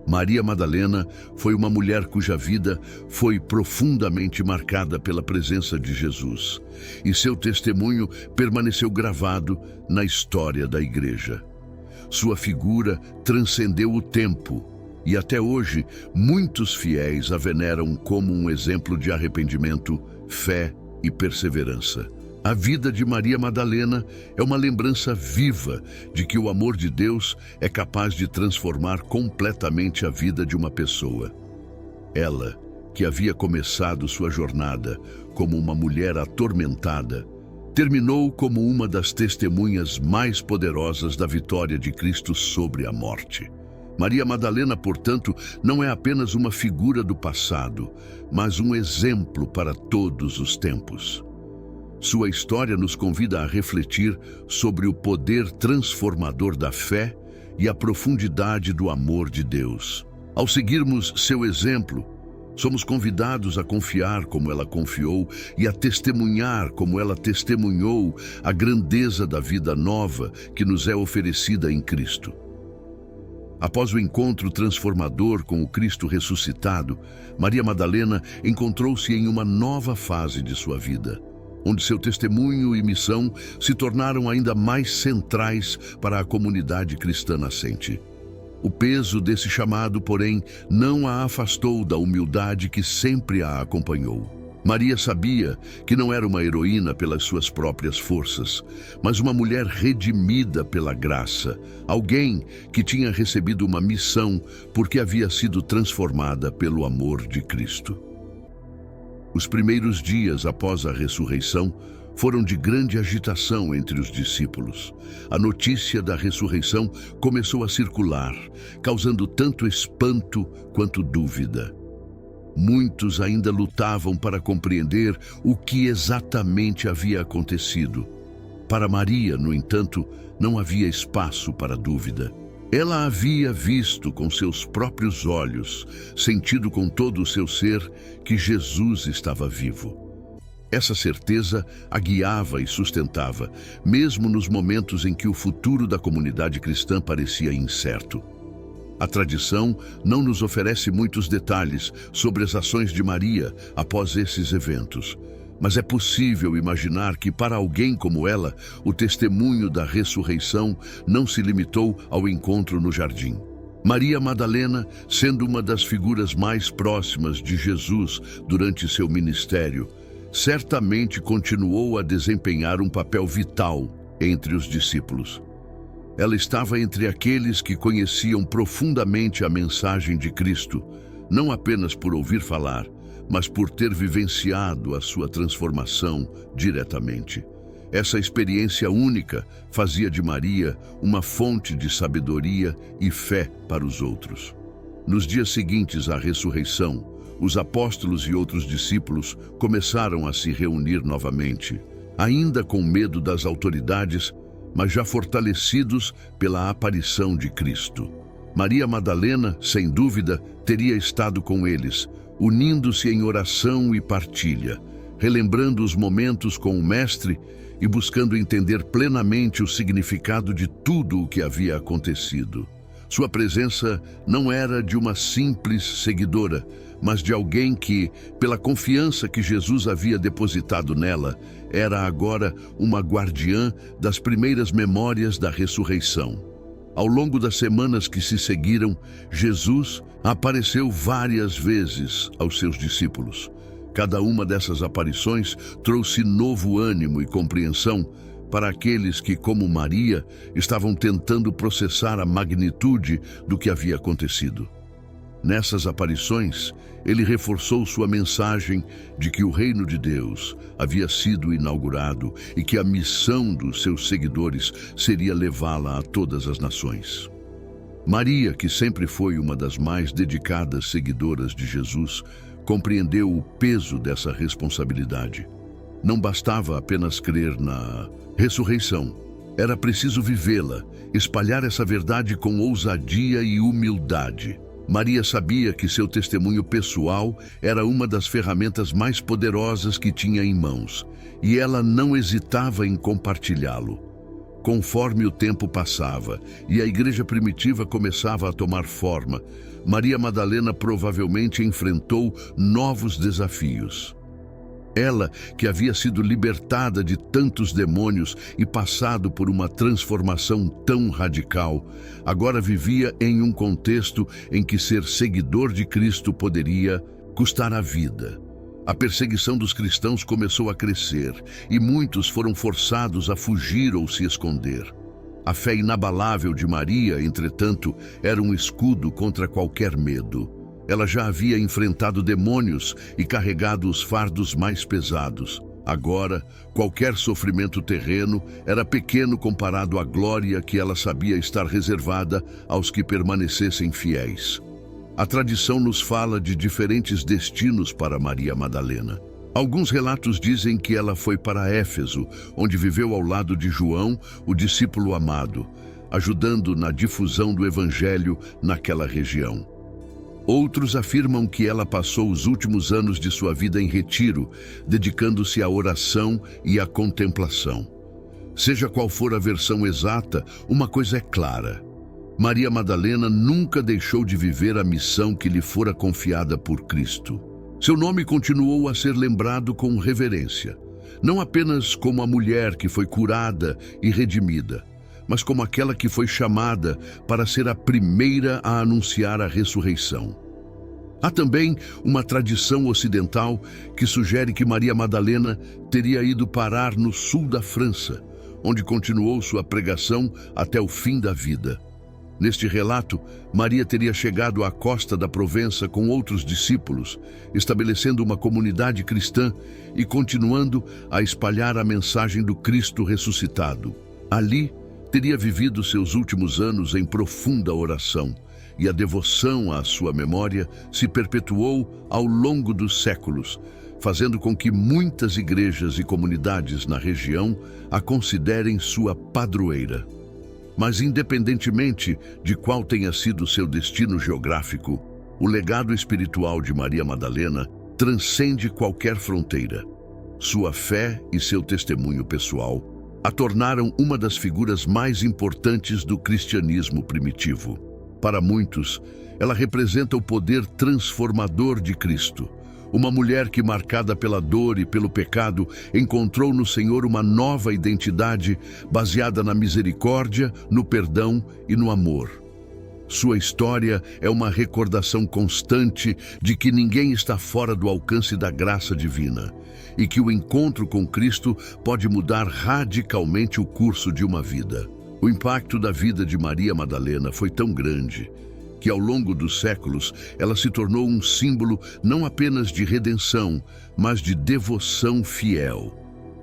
Maria Madalena foi uma mulher cuja vida foi profundamente marcada pela presença de Jesus, e seu testemunho permaneceu gravado na história da Igreja. Sua figura transcendeu o tempo, e até hoje muitos fiéis a veneram como um exemplo de arrependimento, fé e perseverança. A vida de Maria Madalena é uma lembrança viva de que o amor de Deus é capaz de transformar completamente a vida de uma pessoa. Ela, que havia começado sua jornada como uma mulher atormentada, terminou como uma das testemunhas mais poderosas da vitória de Cristo sobre a morte. Maria Madalena, portanto, não é apenas uma figura do passado, mas um exemplo para todos os tempos. Sua história nos convida a refletir sobre o poder transformador da fé e a profundidade do amor de Deus. Ao seguirmos seu exemplo, somos convidados a confiar como ela confiou e a testemunhar como ela testemunhou a grandeza da vida nova que nos é oferecida em Cristo. Após o encontro transformador com o Cristo ressuscitado, Maria Madalena encontrou-se em uma nova fase de sua vida, onde seu testemunho e missão se tornaram ainda mais centrais para a comunidade cristã nascente. O peso desse chamado, porém, não a afastou da humildade que sempre a acompanhou. Maria sabia que não era uma heroína pelas suas próprias forças, mas uma mulher redimida pela graça, alguém que tinha recebido uma missão porque havia sido transformada pelo amor de Cristo. Os primeiros dias após a ressurreição foram de grande agitação entre os discípulos. A notícia da ressurreição começou a circular, causando tanto espanto quanto dúvida. Muitos ainda lutavam para compreender o que exatamente havia acontecido. Para Maria, no entanto, não havia espaço para dúvida. Ela havia visto com seus próprios olhos, sentido com todo o seu ser, que Jesus estava vivo. Essa certeza a guiava e sustentava, mesmo nos momentos em que o futuro da comunidade cristã parecia incerto. A tradição não nos oferece muitos detalhes sobre as ações de Maria após esses eventos, mas é possível imaginar que para alguém como ela, o testemunho da ressurreição não se limitou ao encontro no jardim. Maria Madalena, sendo uma das figuras mais próximas de Jesus durante seu ministério, certamente continuou a desempenhar um papel vital entre os discípulos. Ela estava entre aqueles que conheciam profundamente a mensagem de Cristo, não apenas por ouvir falar, mas por ter vivenciado a sua transformação diretamente. Essa experiência única fazia de Maria uma fonte de sabedoria e fé para os outros. Nos dias seguintes à ressurreição, os apóstolos e outros discípulos começaram a se reunir novamente, ainda com medo das autoridades, mas já fortalecidos pela aparição de Cristo. Maria Madalena, sem dúvida, teria estado com eles, unindo-se em oração e partilha, relembrando os momentos com o Mestre e buscando entender plenamente o significado de tudo o que havia acontecido. Sua presença não era de uma simples seguidora, mas de alguém que, pela confiança que Jesus havia depositado nela, era agora uma guardiã das primeiras memórias da ressurreição. Ao longo das semanas que se seguiram, Jesus apareceu várias vezes aos seus discípulos. Cada uma dessas aparições trouxe novo ânimo e compreensão para aqueles que, como Maria, estavam tentando processar a magnitude do que havia acontecido. Nessas aparições, ele reforçou sua mensagem de que o reino de Deus havia sido inaugurado e que a missão dos seus seguidores seria levá-la a todas as nações. Maria, que sempre foi uma das mais dedicadas seguidoras de Jesus, compreendeu o peso dessa responsabilidade. Não bastava apenas crer na ressurreição. Era preciso vivê-la, espalhar essa verdade com ousadia e humildade. Maria sabia que seu testemunho pessoal era uma das ferramentas mais poderosas que tinha em mãos, e ela não hesitava em compartilhá-lo. Conforme o tempo passava e a igreja primitiva começava a tomar forma, Maria Madalena provavelmente enfrentou novos desafios. Ela, que havia sido libertada de tantos demônios e passado por uma transformação tão radical, agora vivia em um contexto em que ser seguidor de Cristo poderia custar a vida. A perseguição dos cristãos começou a crescer e muitos foram forçados a fugir ou se esconder. A fé inabalável de Maria, entretanto, era um escudo contra qualquer medo. Ela já havia enfrentado demônios e carregado os fardos mais pesados. Agora, qualquer sofrimento terreno era pequeno comparado à glória que ela sabia estar reservada aos que permanecessem fiéis. A tradição nos fala de diferentes destinos para Maria Madalena. Alguns relatos dizem que ela foi para Éfeso, onde viveu ao lado de João, o discípulo amado, ajudando na difusão do evangelho naquela região. Outros afirmam que ela passou os últimos anos de sua vida em retiro, dedicando-se à oração e à contemplação. Seja qual for a versão exata, uma coisa é clara: Maria Madalena nunca deixou de viver a missão que lhe fora confiada por Cristo. Seu nome continuou a ser lembrado com reverência, não apenas como a mulher que foi curada e redimida, mas como aquela que foi chamada para ser a primeira a anunciar a ressurreição. Há também uma tradição ocidental que sugere que Maria Madalena teria ido parar no sul da França, onde continuou sua pregação até o fim da vida. Neste relato, Maria teria chegado à costa da Provença com outros discípulos, estabelecendo uma comunidade cristã e continuando a espalhar a mensagem do Cristo ressuscitado. Ali, teria vivido seus últimos anos em profunda oração, e a devoção à sua memória se perpetuou ao longo dos séculos, fazendo com que muitas igrejas e comunidades na região a considerem sua padroeira. Mas independentemente de qual tenha sido seu destino geográfico, o legado espiritual de Maria Madalena transcende qualquer fronteira. Sua fé e seu testemunho pessoal a tornaram uma das figuras mais importantes do cristianismo primitivo. Para muitos, ela representa o poder transformador de Cristo. Uma mulher que, marcada pela dor e pelo pecado, encontrou no Senhor uma nova identidade baseada na misericórdia, no perdão e no amor. Sua história é uma recordação constante de que ninguém está fora do alcance da graça divina e que o encontro com Cristo pode mudar radicalmente o curso de uma vida. O impacto da vida de Maria Madalena foi tão grande que, ao longo dos séculos, ela se tornou um símbolo não apenas de redenção, mas de devoção fiel.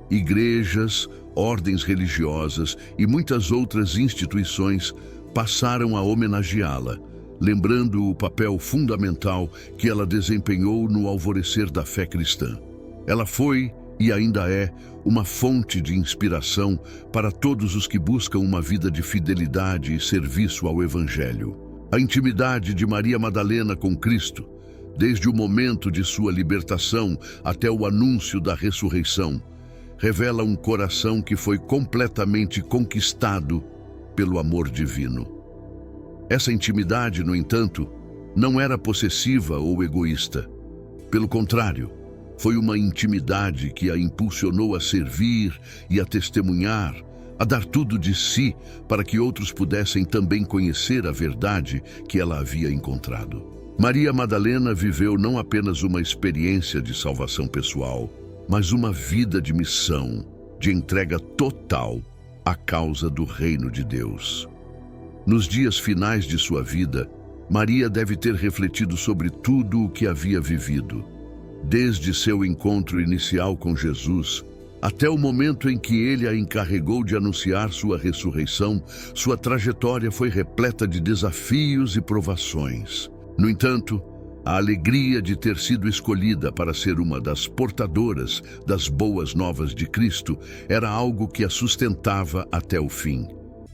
Igrejas, ordens religiosas e muitas outras instituições passaram a homenageá-la, lembrando o papel fundamental que ela desempenhou no alvorecer da fé cristã. Ela foi, e ainda é, uma fonte de inspiração para todos os que buscam uma vida de fidelidade e serviço ao Evangelho. A intimidade de Maria Madalena com Cristo desde o momento de sua libertação até o anúncio da ressurreição, revela um coração que foi completamente conquistado pelo amor divino. Essa intimidade, no entanto, não era possessiva ou egoísta. Pelo contrário, foi uma intimidade que a impulsionou a servir e a testemunhar, a dar tudo de si para que outros pudessem também conhecer a verdade que ela havia encontrado. Maria Madalena viveu não apenas uma experiência de salvação pessoal, mas uma vida de missão, de entrega total à causa do reino de Deus. Nos dias finais de sua vida, Maria deve ter refletido sobre tudo o que havia vivido, desde seu encontro inicial com Jesus até o momento em que ele a encarregou de anunciar sua ressurreição. Sua trajetória foi repleta de desafios e provações. No entanto, a alegria de ter sido escolhida para ser uma das portadoras das boas novas de Cristo era algo que a sustentava até o fim.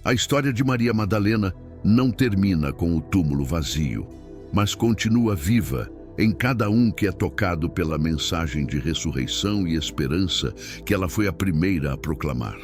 A história de Maria Madalena não termina com o túmulo vazio, mas continua viva em cada um que é tocado pela mensagem de ressurreição e esperança que ela foi a primeira a proclamar.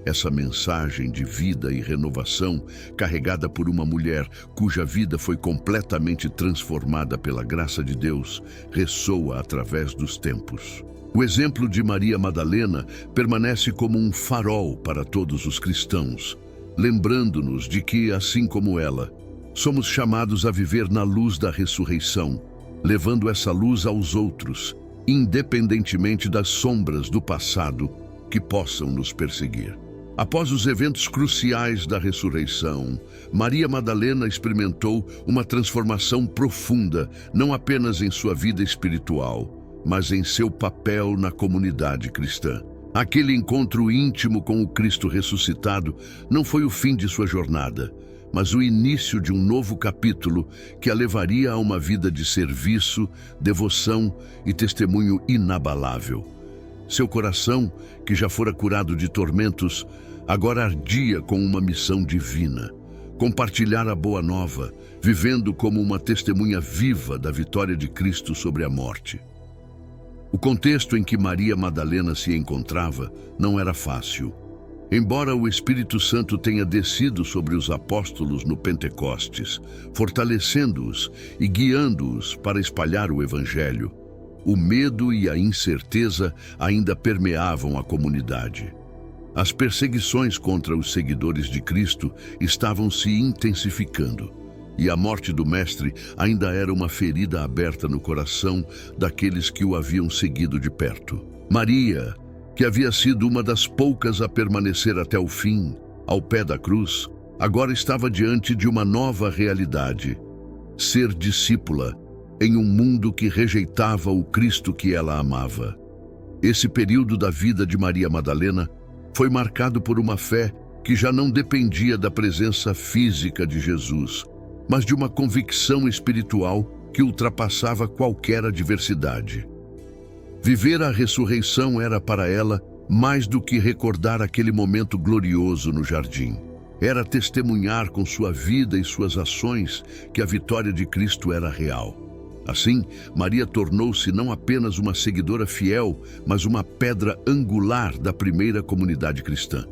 Essa mensagem de vida e renovação, carregada por uma mulher cuja vida foi completamente transformada pela graça de Deus, ressoa através dos tempos. O exemplo de Maria Madalena permanece como um farol para todos os cristãos, lembrando-nos de que, assim como ela, somos chamados a viver na luz da ressurreição, levando essa luz aos outros, independentemente das sombras do passado que possam nos perseguir. Após os eventos cruciais da ressurreição, Maria Madalena experimentou uma transformação profunda, não apenas em sua vida espiritual, mas em seu papel na comunidade cristã. Aquele encontro íntimo com o Cristo ressuscitado não foi o fim de sua jornada, mas o início de um novo capítulo que a levaria a uma vida de serviço, devoção e testemunho inabalável. Seu coração, que já fora curado de tormentos, agora ardia com uma missão divina: compartilhar a boa nova, vivendo como uma testemunha viva da vitória de Cristo sobre a morte. O contexto em que Maria Madalena se encontrava não era fácil. Embora o Espírito Santo tenha descido sobre os apóstolos no Pentecostes, fortalecendo-os e guiando-os para espalhar o Evangelho, o medo e a incerteza ainda permeavam a comunidade. As perseguições contra os seguidores de Cristo estavam se intensificando, e a morte do Mestre ainda era uma ferida aberta no coração daqueles que o haviam seguido de perto. Maria, que havia sido uma das poucas a permanecer até o fim, ao pé da cruz, agora estava diante de uma nova realidade: ser discípula em um mundo que rejeitava o Cristo que ela amava. Esse período da vida de Maria Madalena foi marcado por uma fé que já não dependia da presença física de Jesus, mas de uma convicção espiritual que ultrapassava qualquer adversidade. Viver a ressurreição era para ela mais do que recordar aquele momento glorioso no jardim. Era testemunhar com sua vida e suas ações que a vitória de Cristo era real. Assim, Maria tornou-se não apenas uma seguidora fiel, mas uma pedra angular da primeira comunidade cristã.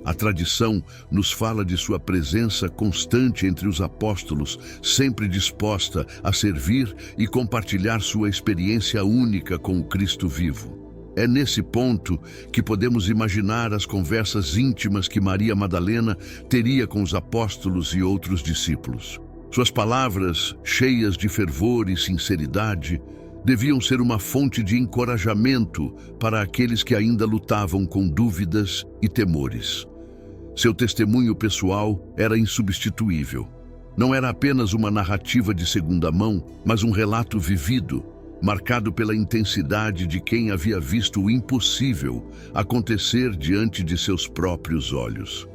A tradição nos fala de sua presença constante entre os apóstolos, sempre disposta a servir e compartilhar sua experiência única com o Cristo vivo. É nesse ponto que podemos imaginar as conversas íntimas que Maria Madalena teria com os apóstolos e outros discípulos. Suas palavras, cheias de fervor e sinceridade, deviam ser uma fonte de encorajamento para aqueles que ainda lutavam com dúvidas e temores. Seu testemunho pessoal era insubstituível. Não era apenas uma narrativa de segunda mão, mas um relato vivido, marcado pela intensidade de quem havia visto o impossível acontecer diante de seus próprios olhos.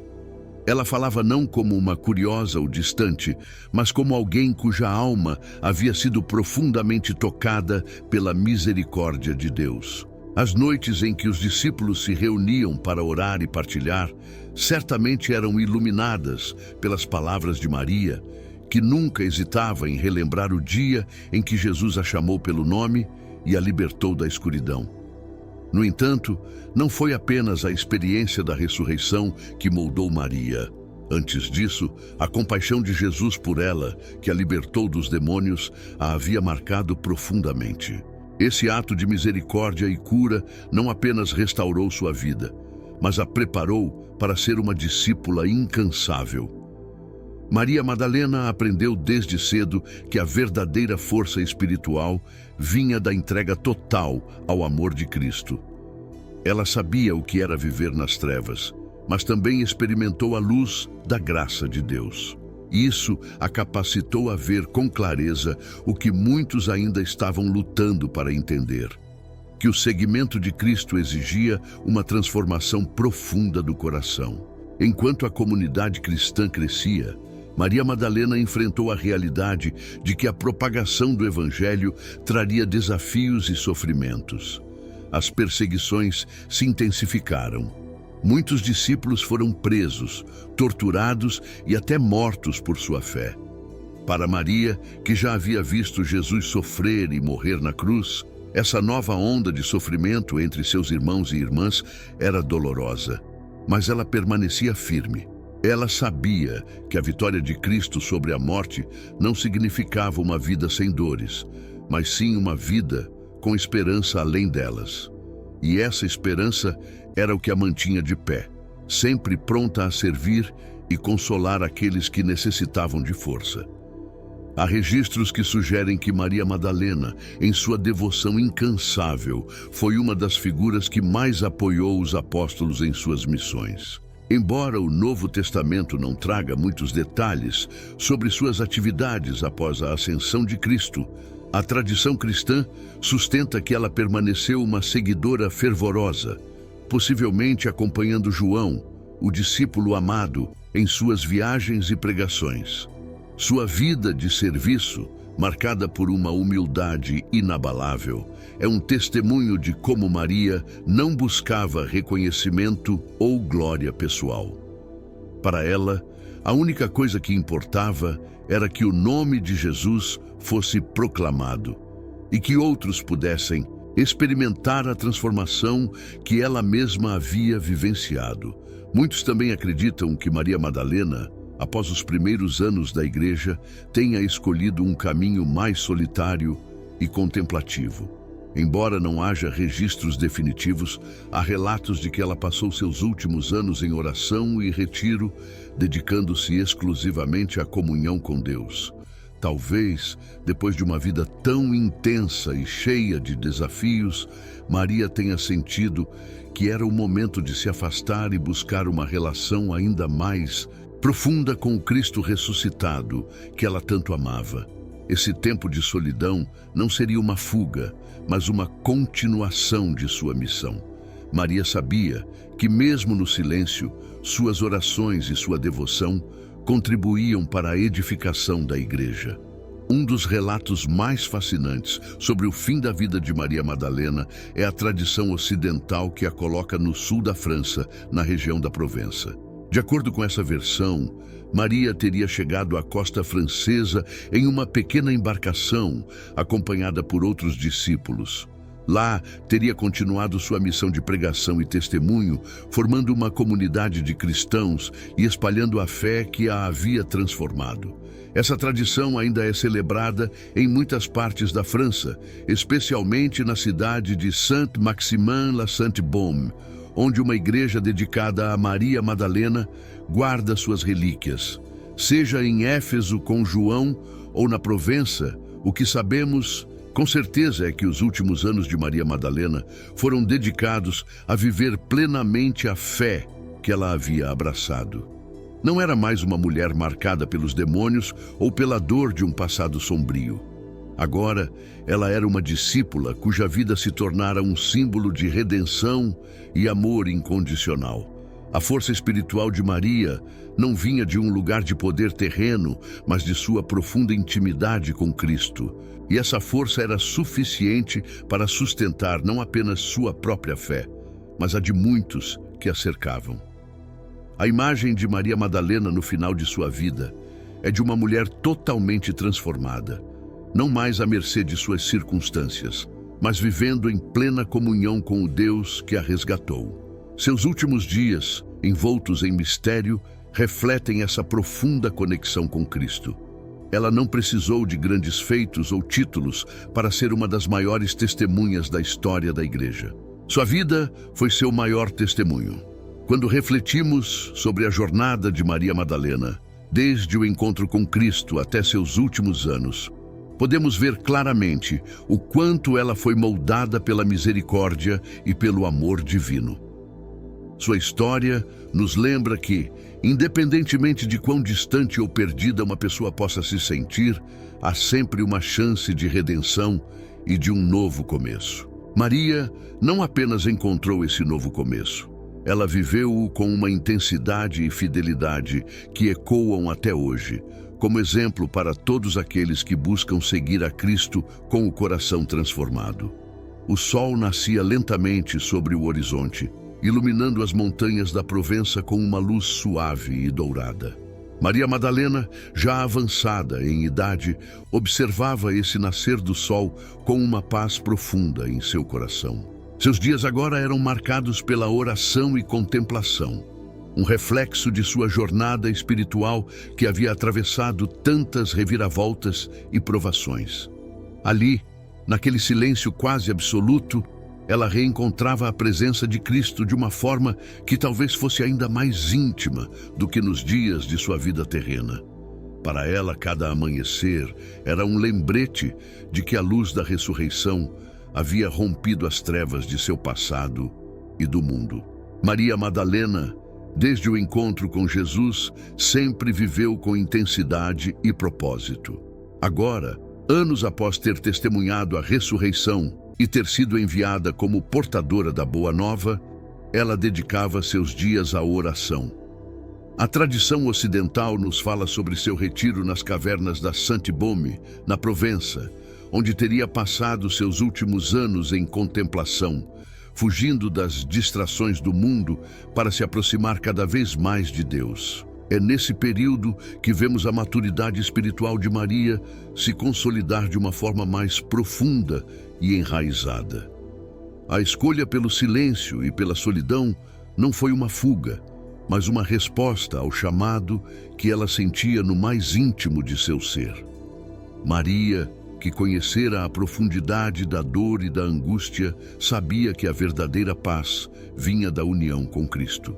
Ela falava não como uma curiosa ou distante, mas como alguém cuja alma havia sido profundamente tocada pela misericórdia de Deus. As noites em que os discípulos se reuniam para orar e partilhar, certamente eram iluminadas pelas palavras de Maria, que nunca hesitava em relembrar o dia em que Jesus a chamou pelo nome e a libertou da escuridão. No entanto, não foi apenas a experiência da ressurreição que moldou Maria. Antes disso, a compaixão de Jesus por ela, que a libertou dos demônios, a havia marcado profundamente. Esse ato de misericórdia e cura não apenas restaurou sua vida, mas a preparou para ser uma discípula incansável. Maria Madalena aprendeu desde cedo que a verdadeira força espiritual vinha da entrega total ao amor de Cristo. Ela sabia o que era viver nas trevas, mas também experimentou a luz da graça de Deus. Isso a capacitou a ver com clareza o que muitos ainda estavam lutando para entender: que o seguimento de Cristo exigia uma transformação profunda do coração. Enquanto a comunidade cristã crescia, Maria Madalena enfrentou a realidade de que a propagação do Evangelho traria desafios e sofrimentos. As perseguições se intensificaram. Muitos discípulos foram presos, torturados e até mortos por sua fé. Para Maria, que já havia visto Jesus sofrer e morrer na cruz, essa nova onda de sofrimento entre seus irmãos e irmãs era dolorosa, mas ela permanecia firme. Ela sabia que a vitória de Cristo sobre a morte não significava uma vida sem dores, mas sim uma vida com esperança além delas. E essa esperança era o que a mantinha de pé, sempre pronta a servir e consolar aqueles que necessitavam de força. Há registros que sugerem que Maria Madalena, em sua devoção incansável, foi uma das figuras que mais apoiou os apóstolos em suas missões. Embora o Novo Testamento não traga muitos detalhes sobre suas atividades após a ascensão de Cristo, a tradição cristã sustenta que ela permaneceu uma seguidora fervorosa, possivelmente acompanhando João, o discípulo amado, em suas viagens e pregações. Sua vida de serviço, marcada por uma humildade inabalável, é um testemunho de como Maria não buscava reconhecimento ou glória pessoal. Para ela, a única coisa que importava era que o nome de Jesus fosse proclamado e que outros pudessem experimentar a transformação que ela mesma havia vivenciado. Muitos também acreditam que Maria Madalena, após os primeiros anos da igreja, tenha escolhido um caminho mais solitário e contemplativo. Embora não haja registros definitivos, há relatos de que ela passou seus últimos anos em oração e retiro, dedicando-se exclusivamente à comunhão com Deus. Talvez, depois de uma vida tão intensa e cheia de desafios, Maria tenha sentido que era o momento de se afastar e buscar uma relação ainda mais profunda com o Cristo ressuscitado, que ela tanto amava. Esse tempo de solidão não seria uma fuga, mas uma continuação de sua missão. Maria sabia que, mesmo no silêncio, suas orações e sua devoção contribuíam para a edificação da igreja. Um dos relatos mais fascinantes sobre o fim da vida de Maria Madalena é a tradição ocidental que a coloca no sul da França, na região da Provença. De acordo com essa versão, Maria teria chegado à costa francesa em uma pequena embarcação, acompanhada por outros discípulos. Lá, teria continuado sua missão de pregação e testemunho, formando uma comunidade de cristãos e espalhando a fé que a havia transformado. Essa tradição ainda é celebrada em muitas partes da França, especialmente na cidade de Saint-Maximin-la-Sainte-Baume, onde uma igreja dedicada a Maria Madalena guarda suas relíquias. Seja em Éfeso com João ou na Provença, o que sabemos com certeza é que os últimos anos de Maria Madalena foram dedicados a viver plenamente a fé que ela havia abraçado. Não era mais uma mulher marcada pelos demônios ou pela dor de um passado sombrio. Agora, ela era uma discípula cuja vida se tornara um símbolo de redenção e amor incondicional. A força espiritual de Maria não vinha de um lugar de poder terreno, mas de sua profunda intimidade com Cristo. E essa força era suficiente para sustentar não apenas sua própria fé, mas a de muitos que a cercavam. A imagem de Maria Madalena no final de sua vida é de uma mulher totalmente transformada, não mais à mercê de suas circunstâncias, mas vivendo em plena comunhão com o Deus que a resgatou. Seus últimos dias, envoltos em mistério, refletem essa profunda conexão com Cristo. Ela não precisou de grandes feitos ou títulos para ser uma das maiores testemunhas da história da Igreja. Sua vida foi seu maior testemunho. Quando refletimos sobre a jornada de Maria Madalena, desde o encontro com Cristo até seus últimos anos, podemos ver claramente o quanto ela foi moldada pela misericórdia e pelo amor divino. Sua história nos lembra que, independentemente de quão distante ou perdida uma pessoa possa se sentir, há sempre uma chance de redenção e de um novo começo. Maria não apenas encontrou esse novo começo, ela viveu-o com uma intensidade e fidelidade que ecoam até hoje, como exemplo para todos aqueles que buscam seguir a Cristo com o coração transformado. O sol nascia lentamente sobre o horizonte, iluminando as montanhas da Provença com uma luz suave e dourada. Maria Madalena, já avançada em idade, observava esse nascer do sol com uma paz profunda em seu coração. Seus dias agora eram marcados pela oração e contemplação, um reflexo de sua jornada espiritual que havia atravessado tantas reviravoltas e provações. Ali, naquele silêncio quase absoluto, ela reencontrava a presença de Cristo de uma forma que talvez fosse ainda mais íntima do que nos dias de sua vida terrena. Para ela, cada amanhecer era um lembrete de que a luz da ressurreição havia rompido as trevas de seu passado e do mundo. Maria Madalena, desde o encontro com Jesus, sempre viveu com intensidade e propósito. Agora, anos após ter testemunhado a ressurreição e ter sido enviada como portadora da Boa Nova, ela dedicava seus dias à oração. A tradição ocidental nos fala sobre seu retiro nas cavernas da Saint-Baume, na Provença, onde teria passado seus últimos anos em contemplação, fugindo das distrações do mundo para se aproximar cada vez mais de Deus. É nesse período que vemos a maturidade espiritual de Maria se consolidar de uma forma mais profunda e enraizada. A escolha pelo silêncio e pela solidão não foi uma fuga, mas uma resposta ao chamado que ela sentia no mais íntimo de seu ser. Maria, que conhecera a profundidade da dor e da angústia, sabia que a verdadeira paz vinha da união com Cristo.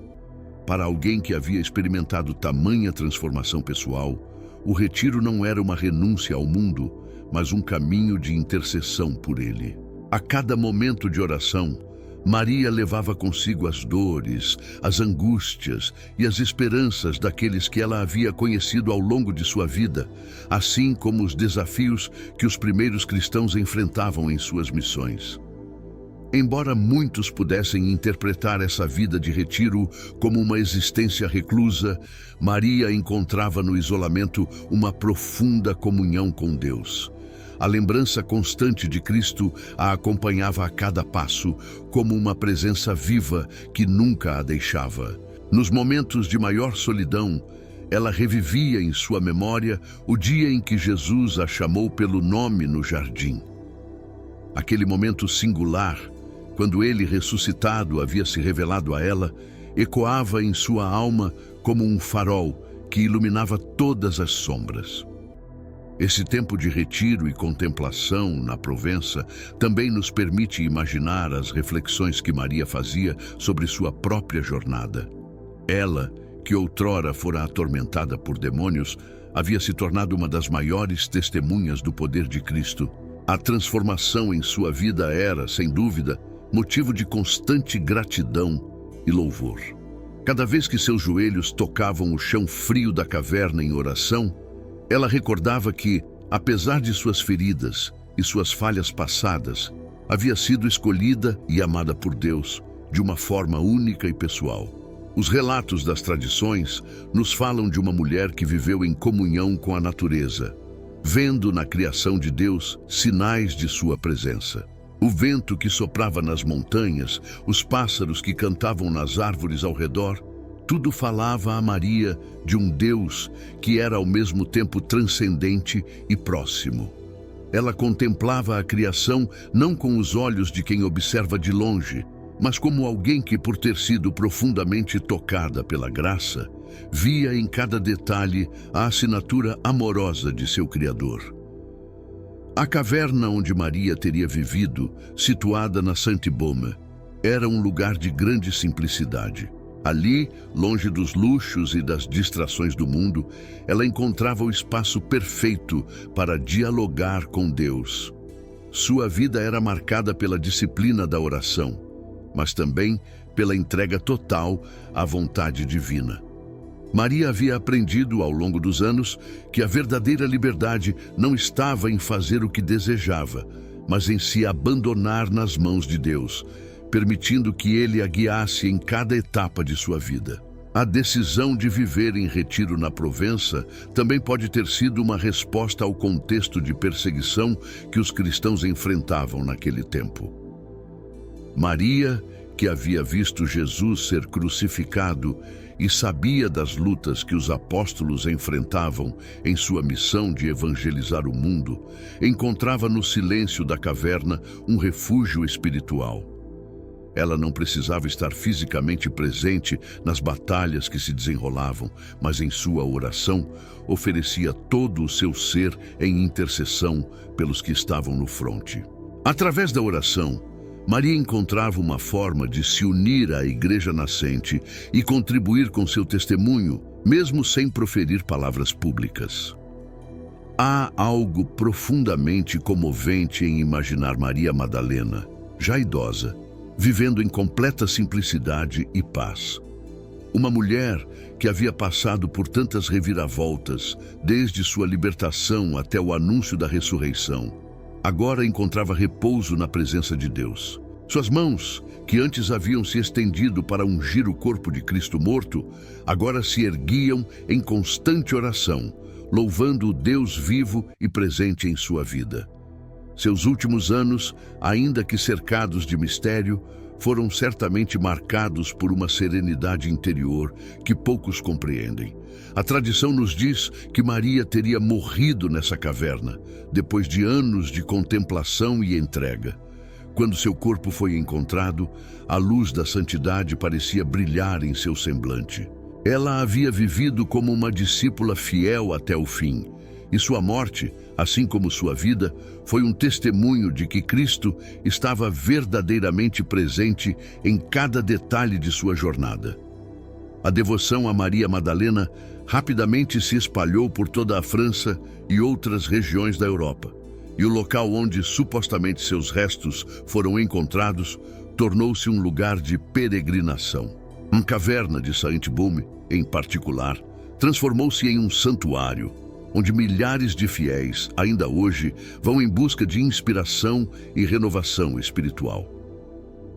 Para alguém que havia experimentado tamanha transformação pessoal, o retiro não era uma renúncia ao mundo, mas um caminho de intercessão por ele. A cada momento de oração, Maria levava consigo as dores, as angústias e as esperanças daqueles que ela havia conhecido ao longo de sua vida, assim como os desafios que os primeiros cristãos enfrentavam em suas missões. Embora muitos pudessem interpretar essa vida de retiro como uma existência reclusa, Maria encontrava no isolamento uma profunda comunhão com Deus. A lembrança constante de Cristo a acompanhava a cada passo, como uma presença viva que nunca a deixava. Nos momentos de maior solidão, ela revivia em sua memória o dia em que Jesus a chamou pelo nome no jardim. Aquele momento singular, quando ele, ressuscitado, havia se revelado a ela, ecoava em sua alma como um farol que iluminava todas as sombras. Esse tempo de retiro e contemplação na Provença também nos permite imaginar as reflexões que Maria fazia sobre sua própria jornada. Ela, que outrora fora atormentada por demônios, havia se tornado uma das maiores testemunhas do poder de Cristo. A transformação em sua vida era, sem dúvida, motivo de constante gratidão e louvor. Cada vez que seus joelhos tocavam o chão frio da caverna em oração, ela recordava que, apesar de suas feridas e suas falhas passadas, havia sido escolhida e amada por Deus de uma forma única e pessoal. Os relatos das tradições nos falam de uma mulher que viveu em comunhão com a natureza, vendo na criação de Deus sinais de sua presença. O vento que soprava nas montanhas, os pássaros que cantavam nas árvores ao redor, tudo falava a Maria de um Deus que era ao mesmo tempo transcendente e próximo. Ela contemplava a criação não com os olhos de quem observa de longe, mas como alguém que, por ter sido profundamente tocada pela graça, via em cada detalhe a assinatura amorosa de seu Criador. A caverna onde Maria teria vivido, situada na Sainte-Baume, era um lugar de grande simplicidade. Ali, longe dos luxos e das distrações do mundo, ela encontrava o espaço perfeito para dialogar com Deus. Sua vida era marcada pela disciplina da oração, mas também pela entrega total à vontade divina. Maria havia aprendido ao longo dos anos que a verdadeira liberdade não estava em fazer o que desejava, mas em se abandonar nas mãos de Deus, permitindo que Ele a guiasse em cada etapa de sua vida. A decisão de viver em retiro na Provença também pode ter sido uma resposta ao contexto de perseguição que os cristãos enfrentavam naquele tempo. Maria, que havia visto Jesus ser crucificado e sabia das lutas que os apóstolos enfrentavam em sua missão de evangelizar o mundo, encontrava no silêncio da caverna um refúgio espiritual. Ela não precisava estar fisicamente presente nas batalhas que se desenrolavam, mas em sua oração oferecia todo o seu ser em intercessão pelos que estavam no fronte. Através da oração, Maria encontrava uma forma de se unir à Igreja nascente e contribuir com seu testemunho, mesmo sem proferir palavras públicas. Há algo profundamente comovente em imaginar Maria Madalena, já idosa, vivendo em completa simplicidade e paz. Uma mulher que havia passado por tantas reviravoltas, desde sua libertação até o anúncio da ressurreição, agora encontrava repouso na presença de Deus. Suas mãos, que antes haviam se estendido para ungir o corpo de Cristo morto, agora se erguiam em constante oração, louvando o Deus vivo e presente em sua vida. Seus últimos anos, ainda que cercados de mistério, foram certamente marcados por uma serenidade interior que poucos compreendem. A tradição nos diz que Maria teria morrido nessa caverna, depois de anos de contemplação e entrega. Quando seu corpo foi encontrado, a luz da santidade parecia brilhar em seu semblante. Ela havia vivido como uma discípula fiel até o fim, e sua morte, assim como sua vida, foi um testemunho de que Cristo estava verdadeiramente presente em cada detalhe de sua jornada. A devoção a Maria Madalena rapidamente se espalhou por toda a França e outras regiões da Europa, e o local onde supostamente seus restos foram encontrados tornou-se um lugar de peregrinação. Uma caverna de Sainte-Baume, em particular, transformou-se em um santuário, onde milhares de fiéis, ainda hoje, vão em busca de inspiração e renovação espiritual.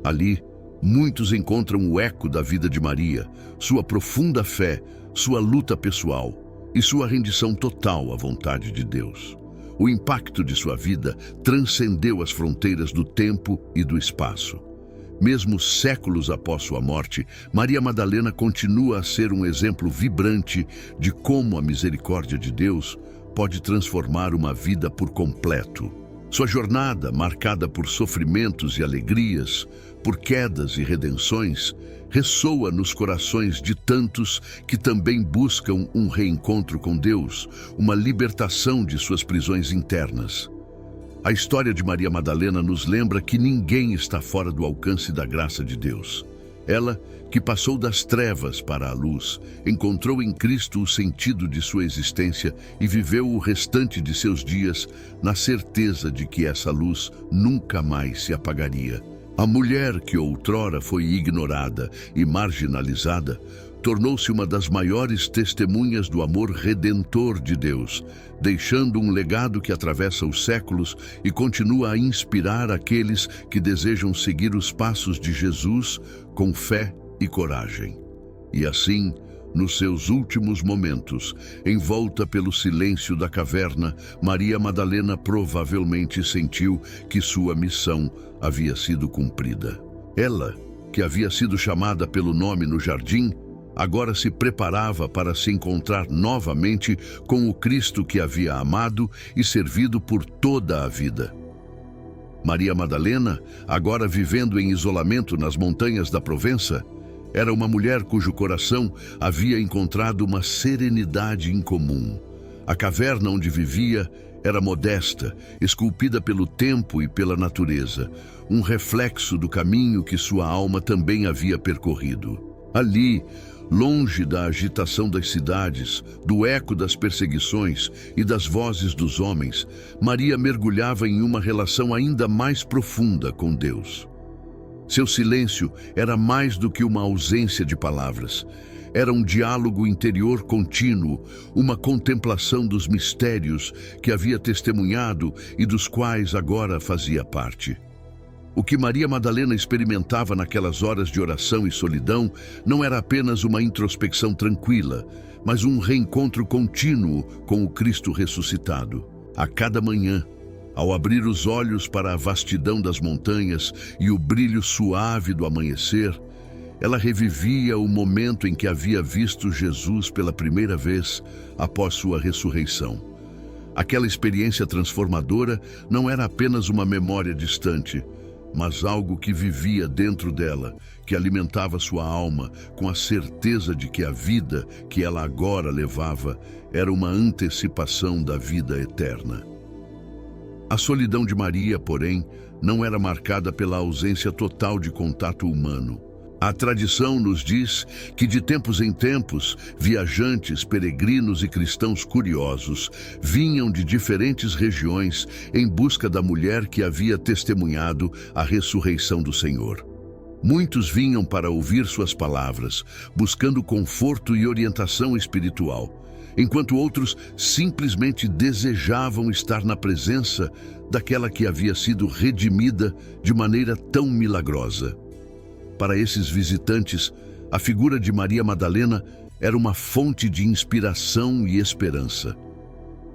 Ali, muitos encontram o eco da vida de Maria, sua profunda fé, sua luta pessoal e sua rendição total à vontade de Deus. O impacto de sua vida transcendeu as fronteiras do tempo e do espaço. Mesmo séculos após sua morte, Maria Madalena continua a ser um exemplo vibrante de como a misericórdia de Deus pode transformar uma vida por completo. Sua jornada, marcada por sofrimentos e alegrias, por quedas e redenções, ressoa nos corações de tantos que também buscam um reencontro com Deus, uma libertação de suas prisões internas. A história de Maria Madalena nos lembra que ninguém está fora do alcance da graça de Deus. Ela, que passou das trevas para a luz, encontrou em Cristo o sentido de sua existência e viveu o restante de seus dias na certeza de que essa luz nunca mais se apagaria. A mulher que outrora foi ignorada e marginalizada tornou-se uma das maiores testemunhas do amor redentor de Deus, deixando um legado que atravessa os séculos e continua a inspirar aqueles que desejam seguir os passos de Jesus com fé e coragem. E assim, nos seus últimos momentos, envolta pelo silêncio da caverna, Maria Madalena provavelmente sentiu que sua missão havia sido cumprida. Ela, que havia sido chamada pelo nome no jardim, agora se preparava para se encontrar novamente com o Cristo que havia amado e servido por toda a vida. Maria Madalena, agora vivendo em isolamento nas montanhas da Provença, era uma mulher cujo coração havia encontrado uma serenidade incomum. A caverna onde vivia era modesta, esculpida pelo tempo e pela natureza, um reflexo do caminho que sua alma também havia percorrido. Ali, longe da agitação das cidades, do eco das perseguições e das vozes dos homens, Maria mergulhava em uma relação ainda mais profunda com Deus. Seu silêncio era mais do que uma ausência de palavras. Era um diálogo interior contínuo, uma contemplação dos mistérios que havia testemunhado e dos quais agora fazia parte. O que Maria Madalena experimentava naquelas horas de oração e solidão não era apenas uma introspecção tranquila, mas um reencontro contínuo com o Cristo ressuscitado. A cada manhã, ao abrir os olhos para a vastidão das montanhas e o brilho suave do amanhecer, ela revivia o momento em que havia visto Jesus pela primeira vez após sua ressurreição. Aquela experiência transformadora não era apenas uma memória distante, mas algo que vivia dentro dela, que alimentava sua alma com a certeza de que a vida que ela agora levava era uma antecipação da vida eterna. A solidão de Maria, porém, não era marcada pela ausência total de contato humano. A tradição nos diz que de tempos em tempos, viajantes, peregrinos e cristãos curiosos vinham de diferentes regiões em busca da mulher que havia testemunhado a ressurreição do Senhor. Muitos vinham para ouvir suas palavras, buscando conforto e orientação espiritual, enquanto outros simplesmente desejavam estar na presença daquela que havia sido redimida de maneira tão milagrosa. Para esses visitantes, a figura de Maria Madalena era uma fonte de inspiração e esperança.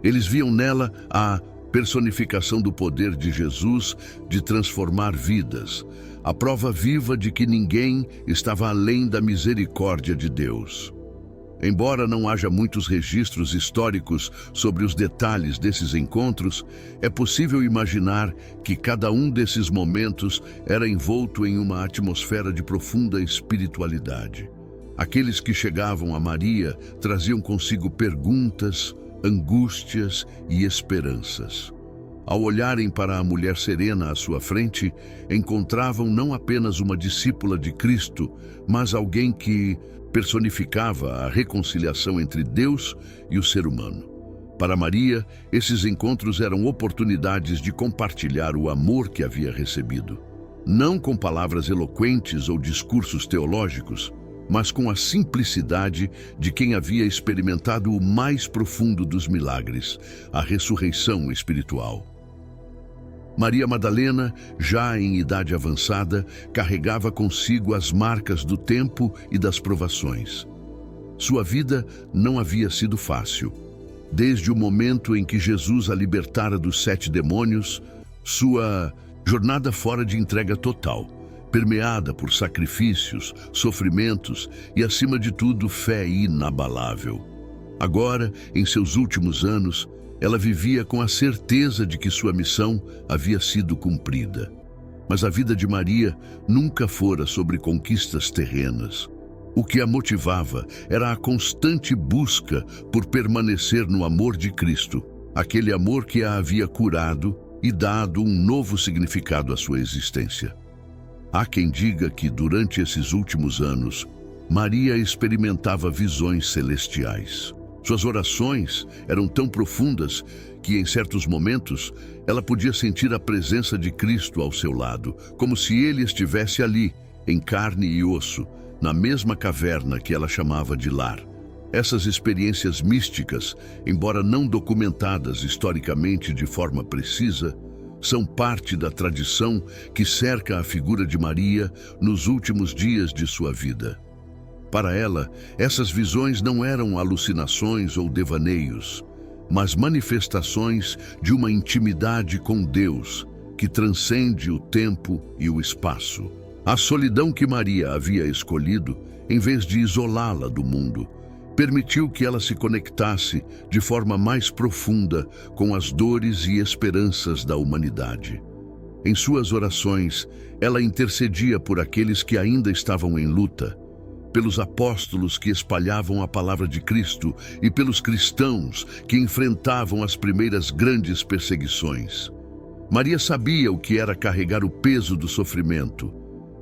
Eles viam nela a personificação do poder de Jesus de transformar vidas, a prova viva de que ninguém estava além da misericórdia de Deus. Embora não haja muitos registros históricos sobre os detalhes desses encontros, é possível imaginar que cada um desses momentos era envolto em uma atmosfera de profunda espiritualidade. Aqueles que chegavam a Maria traziam consigo perguntas, angústias e esperanças. Ao olharem para a mulher serena à sua frente, encontravam não apenas uma discípula de Cristo, mas alguém que personificava a reconciliação entre Deus e o ser humano. Para Maria, esses encontros eram oportunidades de compartilhar o amor que havia recebido. Não com palavras eloquentes ou discursos teológicos, mas com a simplicidade de quem havia experimentado o mais profundo dos milagres, a ressurreição espiritual. Maria Madalena, já em idade avançada, carregava consigo as marcas do tempo e das provações. Sua vida não havia sido fácil. Desde o momento em que Jesus a libertara dos 7 demônios, sua jornada fora de entrega total, permeada por sacrifícios, sofrimentos e, acima de tudo, fé inabalável. Agora, em seus últimos anos, ela vivia com a certeza de que sua missão havia sido cumprida. Mas a vida de Maria nunca fora sobre conquistas terrenas. O que a motivava era a constante busca por permanecer no amor de Cristo, aquele amor que a havia curado e dado um novo significado à sua existência. Há quem diga que, durante esses últimos anos, Maria experimentava visões celestiais. Suas orações eram tão profundas que, em certos momentos, ela podia sentir a presença de Cristo ao seu lado, como se ele estivesse ali, em carne e osso, na mesma caverna que ela chamava de lar. Essas experiências místicas, embora não documentadas historicamente de forma precisa, são parte da tradição que cerca a figura de Maria nos últimos dias de sua vida. Para ela, essas visões não eram alucinações ou devaneios, mas manifestações de uma intimidade com Deus que transcende o tempo e o espaço. A solidão que Maria havia escolhido, em vez de isolá-la do mundo, permitiu que ela se conectasse de forma mais profunda com as dores e esperanças da humanidade. Em suas orações, ela intercedia por aqueles que ainda estavam em luta, pelos apóstolos que espalhavam a palavra de Cristo e pelos cristãos que enfrentavam as primeiras grandes perseguições. Maria sabia o que era carregar o peso do sofrimento,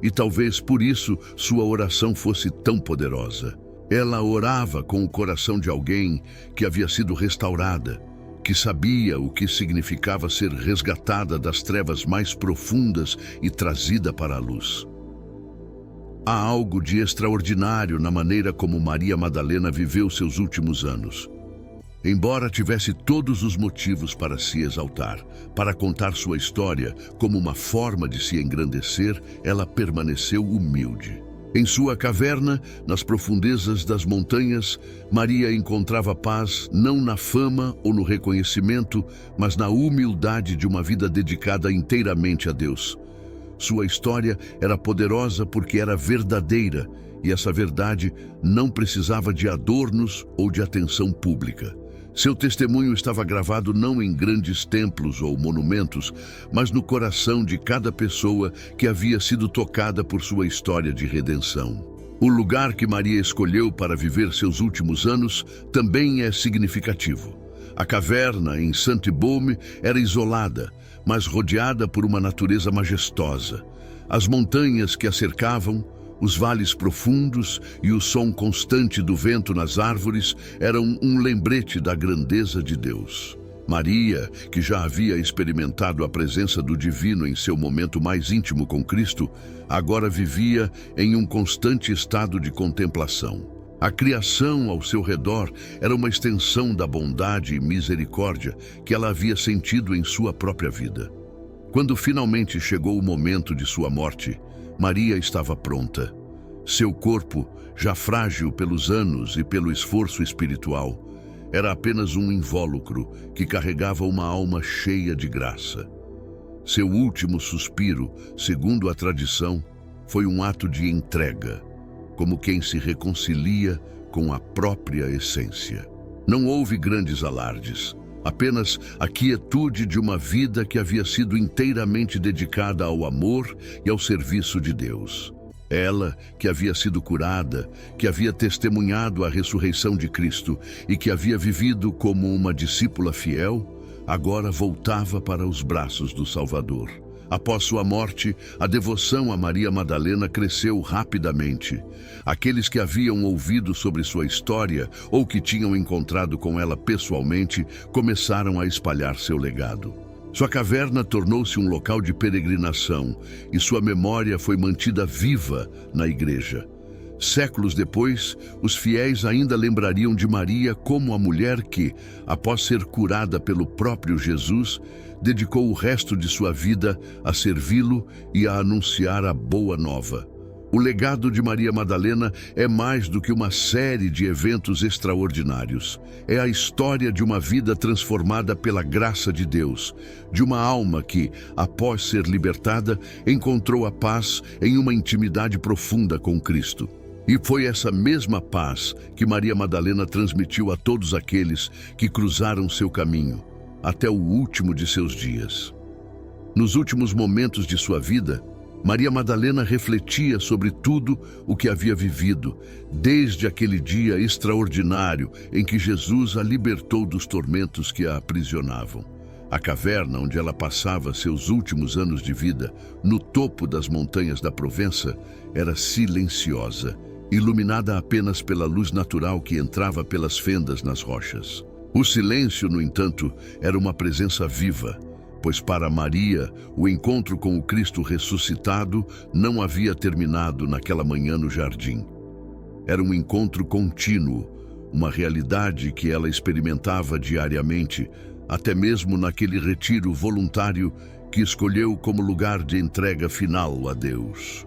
e talvez por isso sua oração fosse tão poderosa. Ela orava com o coração de alguém que havia sido restaurada, que sabia o que significava ser resgatada das trevas mais profundas e trazida para a luz. Há algo de extraordinário na maneira como Maria Madalena viveu seus últimos anos. Embora tivesse todos os motivos para se exaltar, para contar sua história como uma forma de se engrandecer, ela permaneceu humilde. Em sua caverna, nas profundezas das montanhas, Maria encontrava paz não na fama ou no reconhecimento, mas na humildade de uma vida dedicada inteiramente a Deus. Sua história era poderosa porque era verdadeira, e essa verdade não precisava de adornos ou de atenção pública. Seu testemunho estava gravado não em grandes templos ou monumentos, mas no coração de cada pessoa que havia sido tocada por sua história de redenção. O lugar que Maria escolheu para viver seus últimos anos também é significativo. A caverna em Saint-Baume era isolada, mas rodeada por uma natureza majestosa. As montanhas que a cercavam, os vales profundos e o som constante do vento nas árvores eram um lembrete da grandeza de Deus. Maria, que já havia experimentado a presença do divino em seu momento mais íntimo com Cristo, agora vivia em um constante estado de contemplação. A criação ao seu redor era uma extensão da bondade e misericórdia que ela havia sentido em sua própria vida. Quando finalmente chegou o momento de sua morte, Maria estava pronta. Seu corpo, já frágil pelos anos e pelo esforço espiritual, era apenas um invólucro que carregava uma alma cheia de graça. Seu último suspiro, segundo a tradição, foi um ato de entrega, como quem se reconcilia com a própria essência. Não houve grandes alardes, apenas a quietude de uma vida que havia sido inteiramente dedicada ao amor e ao serviço de Deus. Ela, que havia sido curada, que havia testemunhado a ressurreição de Cristo e que havia vivido como uma discípula fiel, agora voltava para os braços do Salvador. Após sua morte, a devoção a Maria Madalena cresceu rapidamente. Aqueles que haviam ouvido sobre sua história ou que tinham encontrado com ela pessoalmente começaram a espalhar seu legado. Sua caverna tornou-se um local de peregrinação e sua memória foi mantida viva na igreja. Séculos depois, os fiéis ainda lembrariam de Maria como a mulher que, após ser curada pelo próprio Jesus, dedicou o resto de sua vida a servi-lo e a anunciar a boa nova. O legado de Maria Madalena é mais do que uma série de eventos extraordinários. É a história de uma vida transformada pela graça de Deus, de uma alma que, após ser libertada, encontrou a paz em uma intimidade profunda com Cristo. E foi essa mesma paz que Maria Madalena transmitiu a todos aqueles que cruzaram seu caminho, até o último de seus dias. Nos últimos momentos de sua vida, Maria Madalena refletia sobre tudo o que havia vivido, desde aquele dia extraordinário em que Jesus a libertou dos tormentos que a aprisionavam. A caverna onde ela passava seus últimos anos de vida, no topo das montanhas da Provença, era silenciosa, iluminada apenas pela luz natural que entrava pelas fendas nas rochas. O silêncio, no entanto, era uma presença viva, pois para Maria, o encontro com o Cristo ressuscitado não havia terminado naquela manhã no jardim. Era um encontro contínuo, uma realidade que ela experimentava diariamente, até mesmo naquele retiro voluntário que escolheu como lugar de entrega final a Deus.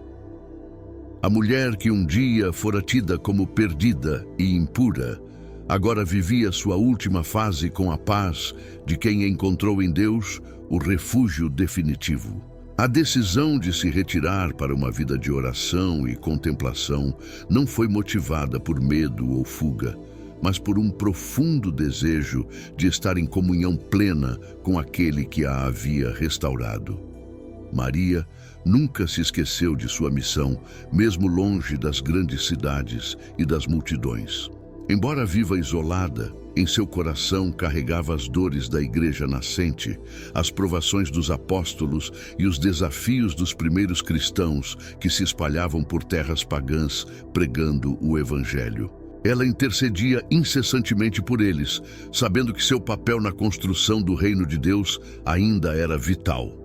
A mulher que um dia fora tida como perdida e impura, agora vivia sua última fase com a paz de quem encontrou em Deus o refúgio definitivo. A decisão de se retirar para uma vida de oração e contemplação não foi motivada por medo ou fuga, mas por um profundo desejo de estar em comunhão plena com aquele que a havia restaurado. Maria nunca se esqueceu de sua missão, mesmo longe das grandes cidades e das multidões. Embora viva isolada, em seu coração carregava as dores da igreja nascente, as provações dos apóstolos e os desafios dos primeiros cristãos que se espalhavam por terras pagãs pregando o evangelho. Ela intercedia incessantemente por eles, sabendo que seu papel na construção do reino de Deus ainda era vital.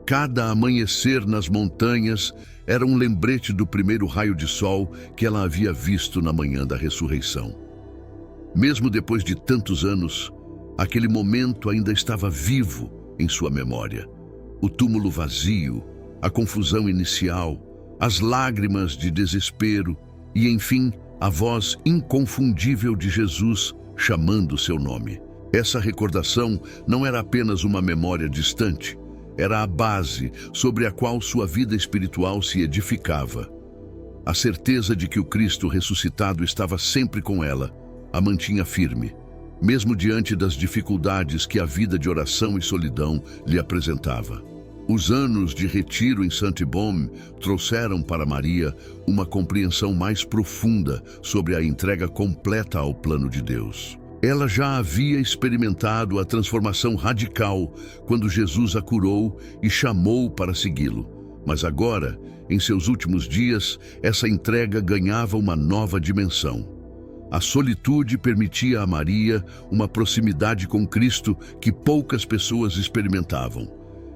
Cada amanhecer nas montanhas era um lembrete do primeiro raio de sol que ela havia visto na manhã da ressurreição. Mesmo depois de tantos anos, aquele momento ainda estava vivo em sua memória. O túmulo vazio, a confusão inicial, as lágrimas de desespero e, enfim, a voz inconfundível de Jesus chamando seu nome. Essa recordação não era apenas uma memória distante, era a base sobre a qual sua vida espiritual se edificava. A certeza de que o Cristo ressuscitado estava sempre com ela a mantinha firme, mesmo diante das dificuldades que a vida de oração e solidão lhe apresentava. Os anos de retiro em Saint-Baume trouxeram para Maria uma compreensão mais profunda sobre a entrega completa ao plano de Deus. Ela já havia experimentado a transformação radical quando Jesus a curou e chamou para segui-lo. Mas agora, em seus últimos dias, essa entrega ganhava uma nova dimensão. A solitude permitia a Maria uma proximidade com Cristo que poucas pessoas experimentavam.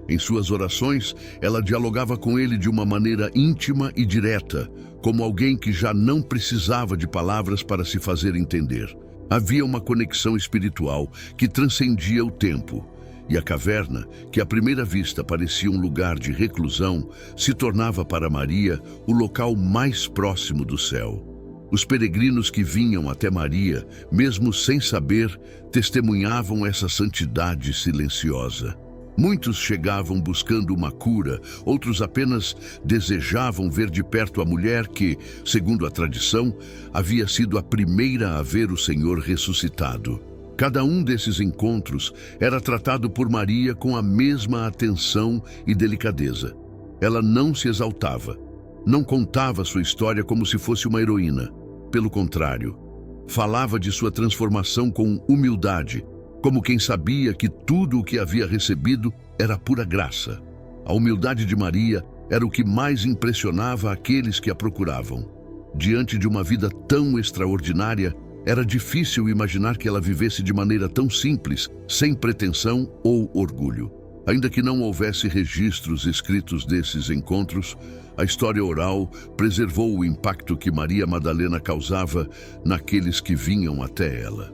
Em suas orações, ela dialogava com ele de uma maneira íntima e direta, como alguém que já não precisava de palavras para se fazer entender. Havia uma conexão espiritual que transcendia o tempo, e a caverna, que à primeira vista parecia um lugar de reclusão, se tornava para Maria o local mais próximo do céu. Os peregrinos que vinham até Maria, mesmo sem saber, testemunhavam essa santidade silenciosa. Muitos chegavam buscando uma cura, outros apenas desejavam ver de perto a mulher que, segundo a tradição, havia sido a primeira a ver o Senhor ressuscitado. Cada um desses encontros era tratado por Maria com a mesma atenção e delicadeza. Ela não se exaltava, não contava sua história como se fosse uma heroína. Pelo contrário, falava de sua transformação com humildade, como quem sabia que tudo o que havia recebido era pura graça. A humildade de Maria era o que mais impressionava aqueles que a procuravam. Diante de uma vida tão extraordinária, era difícil imaginar que ela vivesse de maneira tão simples, sem pretensão ou orgulho. Ainda que não houvesse registros escritos desses encontros, a história oral preservou o impacto que Maria Madalena causava naqueles que vinham até ela.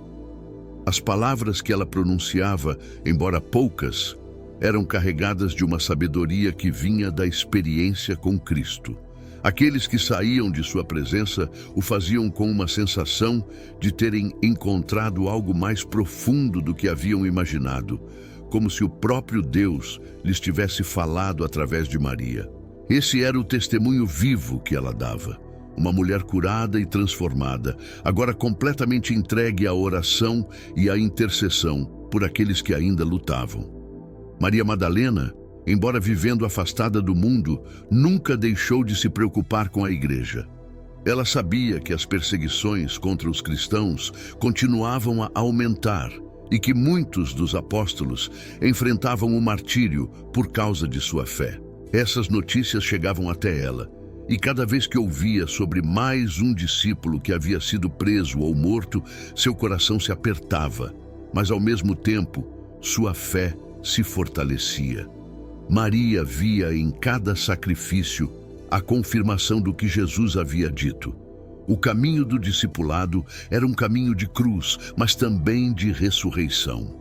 As palavras que ela pronunciava, embora poucas, eram carregadas de uma sabedoria que vinha da experiência com Cristo. Aqueles que saíam de sua presença o faziam com uma sensação de terem encontrado algo mais profundo do que haviam imaginado, como se o próprio Deus lhes tivesse falado através de Maria. Esse era o testemunho vivo que ela dava. Uma mulher curada e transformada, agora completamente entregue à oração e à intercessão por aqueles que ainda lutavam. Maria Madalena, embora vivendo afastada do mundo, nunca deixou de se preocupar com a igreja. Ela sabia que as perseguições contra os cristãos continuavam a aumentar e que muitos dos apóstolos enfrentavam o martírio por causa de sua fé. Essas notícias chegavam até ela, e cada vez que ouvia sobre mais um discípulo que havia sido preso ou morto, seu coração se apertava, mas ao mesmo tempo, sua fé se fortalecia. Maria via em cada sacrifício a confirmação do que Jesus havia dito. O caminho do discipulado era um caminho de cruz, mas também de ressurreição.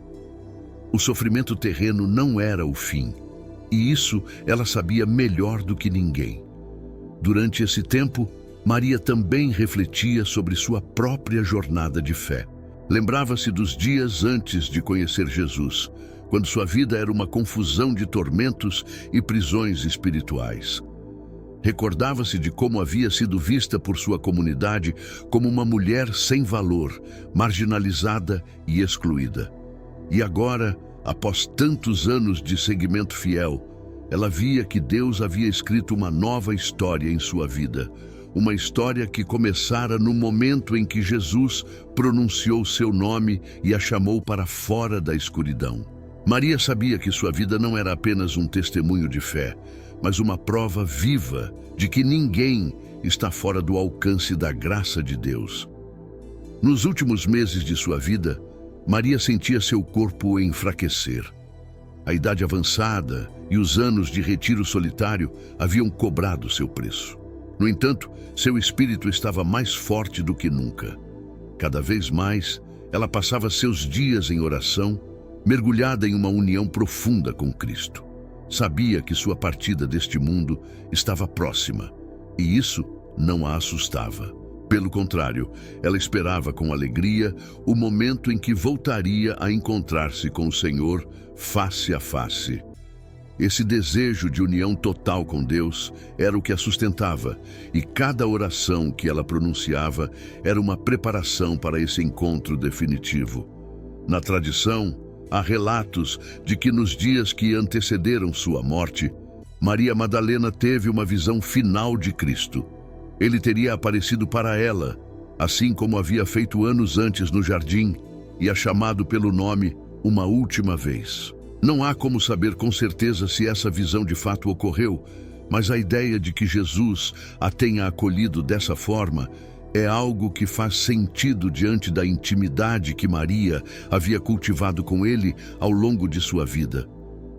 O sofrimento terreno não era o fim, e isso ela sabia melhor do que ninguém. Durante esse tempo, Maria também refletia sobre sua própria jornada de fé. Lembrava-se dos dias antes de conhecer Jesus, quando sua vida era uma confusão de tormentos e prisões espirituais. Recordava-se de como havia sido vista por sua comunidade como uma mulher sem valor, marginalizada e excluída. E agora, após tantos anos de seguimento fiel, ela via que Deus havia escrito uma nova história em sua vida. Uma história que começara no momento em que Jesus pronunciou seu nome e a chamou para fora da escuridão. Maria sabia que sua vida não era apenas um testemunho de fé, mas uma prova viva de que ninguém está fora do alcance da graça de Deus. Nos últimos meses de sua vida, Maria sentia seu corpo enfraquecer. A idade avançada e os anos de retiro solitário haviam cobrado seu preço. No entanto, seu espírito estava mais forte do que nunca. Cada vez mais, ela passava seus dias em oração, mergulhada em uma união profunda com Cristo. Sabia que sua partida deste mundo estava próxima, e isso não a assustava. Pelo contrário, ela esperava com alegria o momento em que voltaria a encontrar-se com o Senhor face a face. Esse desejo de união total com Deus era o que a sustentava, e cada oração que ela pronunciava era uma preparação para esse encontro definitivo. Na tradição, há relatos de que nos dias que antecederam sua morte, Maria Madalena teve uma visão final de Cristo. Ele teria aparecido para ela, assim como havia feito anos antes no jardim, e a chamado pelo nome uma última vez. Não há como saber com certeza se essa visão de fato ocorreu, mas a ideia de que Jesus a tenha acolhido dessa forma é algo que faz sentido diante da intimidade que Maria havia cultivado com ele ao longo de sua vida.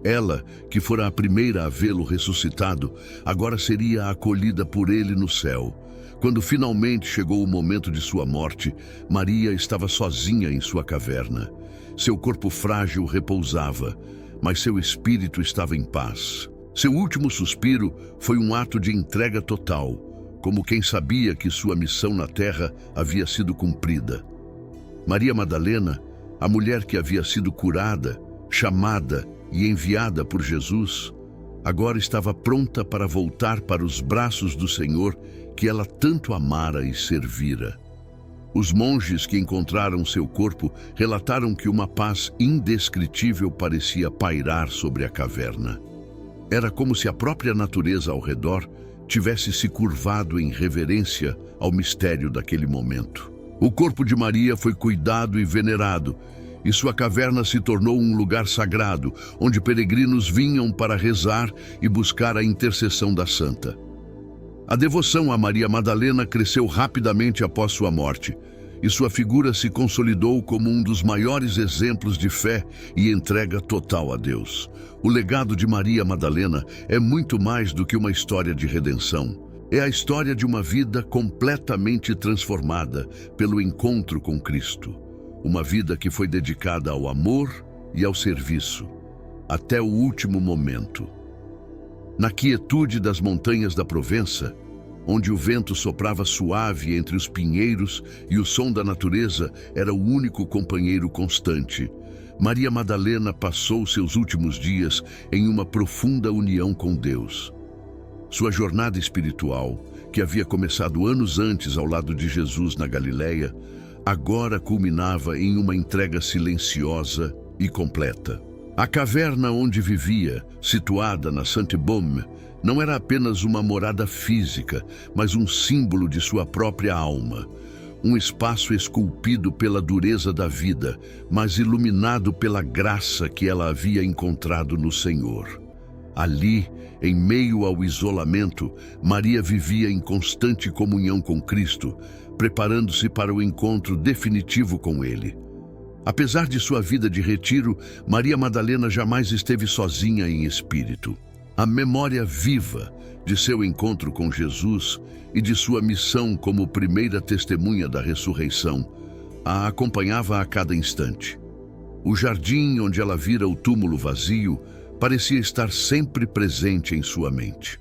Ela, que fora a primeira a vê-lo ressuscitado, agora seria acolhida por ele no céu. Quando finalmente chegou o momento de sua morte, Maria estava sozinha em sua caverna. Seu corpo frágil repousava, mas seu espírito estava em paz. Seu último suspiro foi um ato de entrega total, como quem sabia que sua missão na terra havia sido cumprida. Maria Madalena, a mulher que havia sido curada, chamada e enviada por Jesus, agora estava pronta para voltar para os braços do Senhor que ela tanto amara e servira. Os monges que encontraram seu corpo relataram que uma paz indescritível parecia pairar sobre a caverna. Era como se a própria natureza ao redor tivesse se curvado em reverência ao mistério daquele momento. O corpo de Maria foi cuidado e venerado, e sua caverna se tornou um lugar sagrado, onde peregrinos vinham para rezar e buscar a intercessão da santa. A devoção a Maria Madalena cresceu rapidamente após sua morte, e sua figura se consolidou como um dos maiores exemplos de fé e entrega total a Deus. O legado de Maria Madalena é muito mais do que uma história de redenção. É a história de uma vida completamente transformada pelo encontro com Cristo. Uma vida que foi dedicada ao amor e ao serviço, até o último momento. Na quietude das montanhas da Provença, onde o vento soprava suave entre os pinheiros e o som da natureza era o único companheiro constante, Maria Madalena passou seus últimos dias em uma profunda união com Deus. Sua jornada espiritual, que havia começado anos antes ao lado de Jesus na Galileia, agora culminava em uma entrega silenciosa e completa. A caverna onde vivia, situada na Sainte-Baume, não era apenas uma morada física, mas um símbolo de sua própria alma. Um espaço esculpido pela dureza da vida, mas iluminado pela graça que ela havia encontrado no Senhor. Ali, em meio ao isolamento, Maria vivia em constante comunhão com Cristo, preparando-se para o encontro definitivo com Ele. Apesar de sua vida de retiro, Maria Madalena jamais esteve sozinha em espírito. A memória viva de seu encontro com Jesus e de sua missão como primeira testemunha da ressurreição a acompanhava a cada instante. O jardim onde ela vira o túmulo vazio parecia estar sempre presente em sua mente.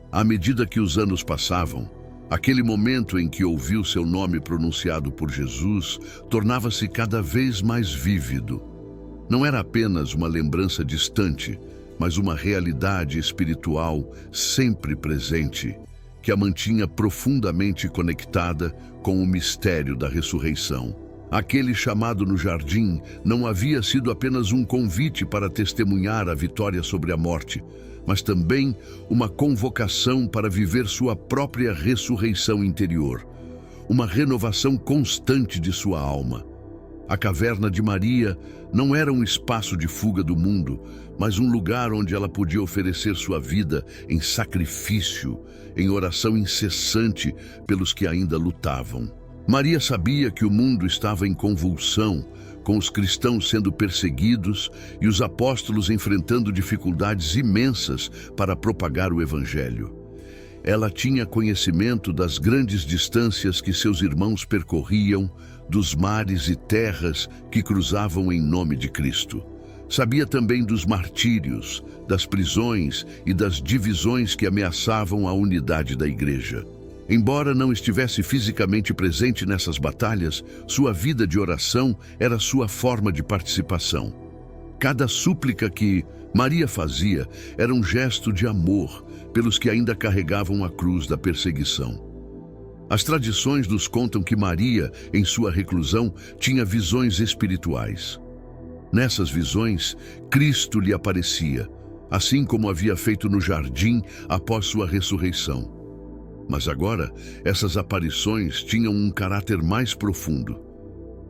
À medida que os anos passavam, aquele momento em que ouviu seu nome pronunciado por Jesus tornava-se cada vez mais vívido. não era apenas uma lembrança distante, mas uma realidade espiritual sempre presente, que a mantinha profundamente conectada com o mistério da ressurreição. Aquele chamado no jardim não havia sido apenas um convite para testemunhar a vitória sobre a morte, mas também uma convocação para viver sua própria ressurreição interior, uma renovação constante de sua alma. A caverna de Maria não era um espaço de fuga do mundo, mas um lugar onde ela podia oferecer sua vida em sacrifício, em oração incessante pelos que ainda lutavam. Maria sabia que o mundo estava em convulsão, com os cristãos sendo perseguidos e os apóstolos enfrentando dificuldades imensas para propagar o Evangelho. Ela tinha conhecimento das grandes distâncias que seus irmãos percorriam, dos mares e terras que cruzavam em nome de Cristo. Sabia também dos martírios, das prisões e das divisões que ameaçavam a unidade da igreja. Embora não estivesse fisicamente presente nessas batalhas, sua vida de oração era sua forma de participação. Cada súplica que Maria fazia era um gesto de amor pelos que ainda carregavam a cruz da perseguição. As tradições nos contam que Maria, em sua reclusão, tinha visões espirituais. Nessas visões, Cristo lhe aparecia, assim como havia feito no jardim após sua ressurreição. Mas agora, essas aparições tinham um caráter mais profundo.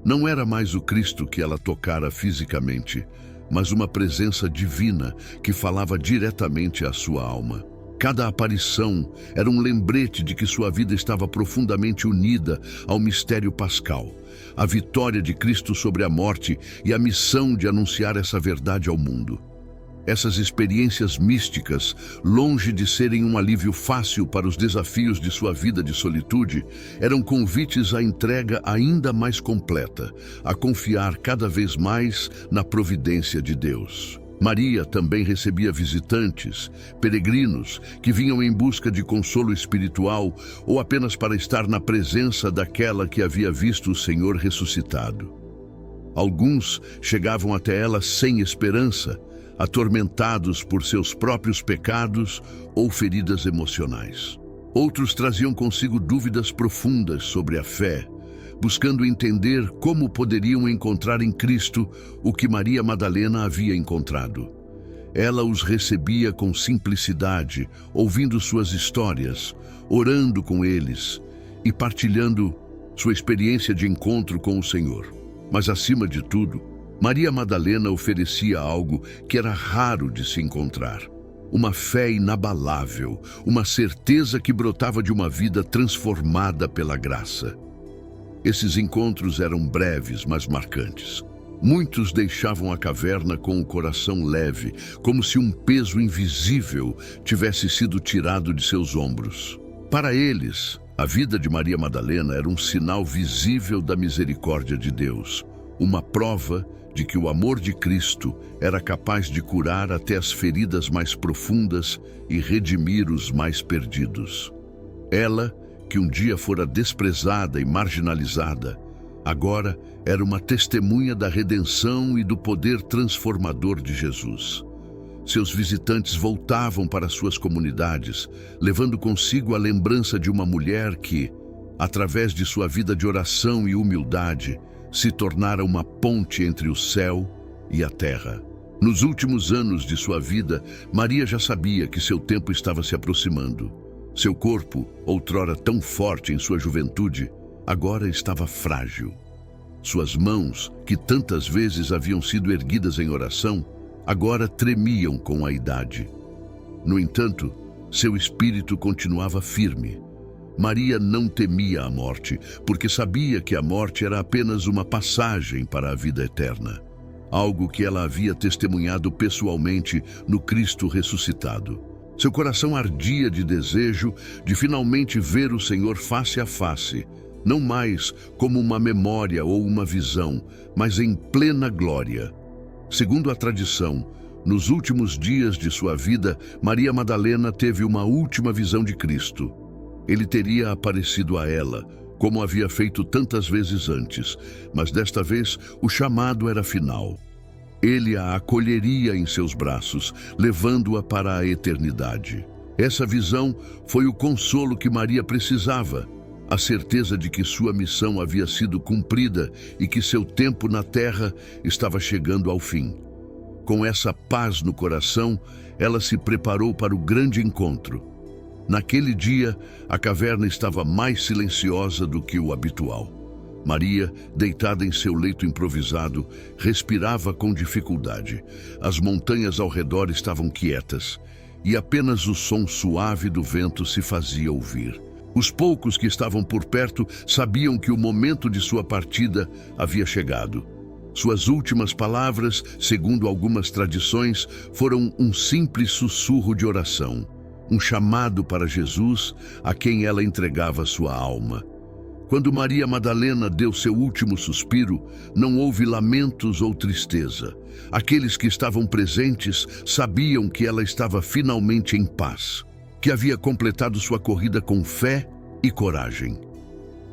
Não era mais o Cristo que ela tocara fisicamente, mas uma presença divina que falava diretamente à sua alma. Cada aparição era um lembrete de que sua vida estava profundamente unida ao mistério pascal, a vitória de Cristo sobre a morte e a missão de anunciar essa verdade ao mundo. Essas experiências místicas, longe de serem um alívio fácil para os desafios de sua vida de solitude, eram convites à entrega ainda mais completa, a confiar cada vez mais na providência de Deus. Maria também recebia visitantes, peregrinos, que vinham em busca de consolo espiritual ou apenas para estar na presença daquela que havia visto o Senhor ressuscitado. Alguns chegavam até ela sem esperança, atormentados por seus próprios pecados ou feridas emocionais. Outros traziam consigo dúvidas profundas sobre a fé, buscando entender como poderiam encontrar em Cristo o que Maria Madalena havia encontrado. Ela os recebia com simplicidade, ouvindo suas histórias, orando com eles e partilhando sua experiência de encontro com o Senhor. Mas, acima de tudo, Maria Madalena oferecia algo que era raro de se encontrar. Uma fé inabalável, uma certeza que brotava de uma vida transformada pela graça. Esses encontros eram breves, mas marcantes. Muitos deixavam a caverna com o coração leve, como se um peso invisível tivesse sido tirado de seus ombros. Para eles, a vida de Maria Madalena era um sinal visível da misericórdia de Deus, uma prova de que o amor de Cristo era capaz de curar até as feridas mais profundas e redimir os mais perdidos. Ela, que um dia fora desprezada e marginalizada, agora era uma testemunha da redenção e do poder transformador de Jesus. Seus visitantes voltavam para suas comunidades, levando consigo a lembrança de uma mulher que, através de sua vida de oração e humildade, se tornara uma ponte entre o céu e a terra. Nos últimos anos de sua vida, Maria já sabia que seu tempo estava se aproximando. Seu corpo, outrora tão forte em sua juventude, agora estava frágil. Suas mãos, que tantas vezes haviam sido erguidas em oração, agora tremiam com a idade. No entanto, seu espírito continuava firme. Maria não temia a morte, porque sabia que a morte era apenas uma passagem para a vida eterna, algo que ela havia testemunhado pessoalmente no Cristo ressuscitado. Seu coração ardia de desejo de finalmente ver o Senhor face a face, não mais como uma memória ou uma visão, mas em plena glória. Segundo a tradição, nos últimos dias de sua vida, Maria Madalena teve uma última visão de Cristo. Ele teria aparecido a ela, como havia feito tantas vezes antes, mas desta vez o chamado era final. Ele a acolheria em seus braços, levando-a para a eternidade. Essa visão foi o consolo que Maria precisava, a certeza de que sua missão havia sido cumprida e que seu tempo na terra estava chegando ao fim. Com essa paz no coração, ela se preparou para o grande encontro. Naquele dia, a caverna estava mais silenciosa do que o habitual. Maria, deitada em seu leito improvisado, respirava com dificuldade. As montanhas ao redor estavam quietas, e apenas o som suave do vento se fazia ouvir. Os poucos que estavam por perto sabiam que o momento de sua partida havia chegado. Suas últimas palavras, segundo algumas tradições, foram um simples sussurro de oração, um chamado para Jesus, a quem ela entregava sua alma. Quando Maria Madalena deu seu último suspiro, não houve lamentos ou tristeza. Aqueles que estavam presentes sabiam que ela estava finalmente em paz, que havia completado sua corrida com fé e coragem.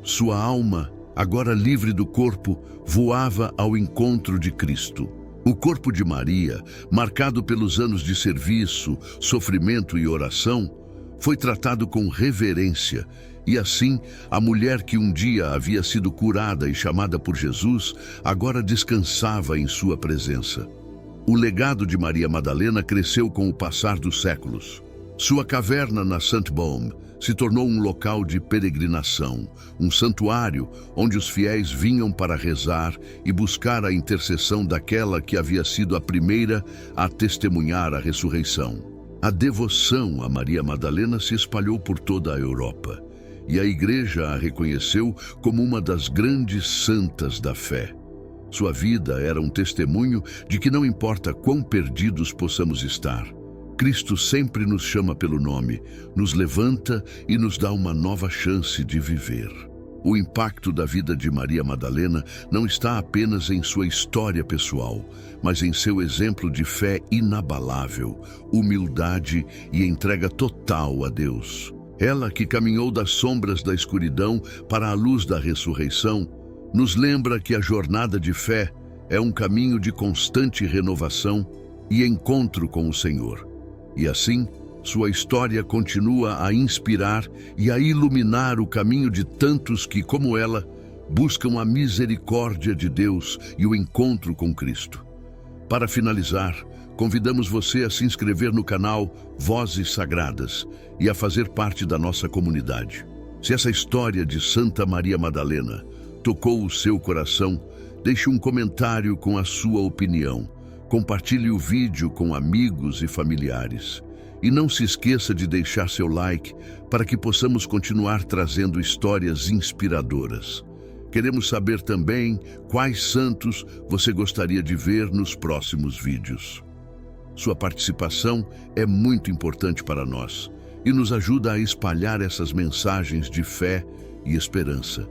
Sua alma, agora livre do corpo, voava ao encontro de Cristo. O corpo de Maria, marcado pelos anos de serviço, sofrimento e oração, foi tratado com reverência, e assim, a mulher que um dia havia sido curada e chamada por Jesus, agora descansava em sua presença. O legado de Maria Madalena cresceu com o passar dos séculos. Sua caverna na Sainte-Baume se tornou um local de peregrinação, um santuário onde os fiéis vinham para rezar e buscar a intercessão daquela que havia sido a primeira a testemunhar a ressurreição. A devoção a Maria Madalena se espalhou por toda a Europa, e a Igreja a reconheceu como uma das grandes santas da fé. Sua vida era um testemunho de que não importa quão perdidos possamos estar, Cristo sempre nos chama pelo nome, nos levanta e nos dá uma nova chance de viver. O impacto da vida de Maria Madalena não está apenas em sua história pessoal, mas em seu exemplo de fé inabalável, humildade e entrega total a Deus. Ela, que caminhou das sombras da escuridão para a luz da ressurreição, nos lembra que a jornada de fé é um caminho de constante renovação e encontro com o Senhor. E assim, sua história continua a inspirar e a iluminar o caminho de tantos que, como ela, buscam a misericórdia de Deus e o encontro com Cristo. Para finalizar, convidamos você a se inscrever no canal Vozes Sagradas e a fazer parte da nossa comunidade. Se essa história de Santa Maria Madalena tocou o seu coração, deixe um comentário com a sua opinião. Compartilhe o vídeo com amigos e familiares. E não se esqueça de deixar seu like para que possamos continuar trazendo histórias inspiradoras. Queremos saber também quais santos você gostaria de ver nos próximos vídeos. Sua participação é muito importante para nós e nos ajuda a espalhar essas mensagens de fé e esperança.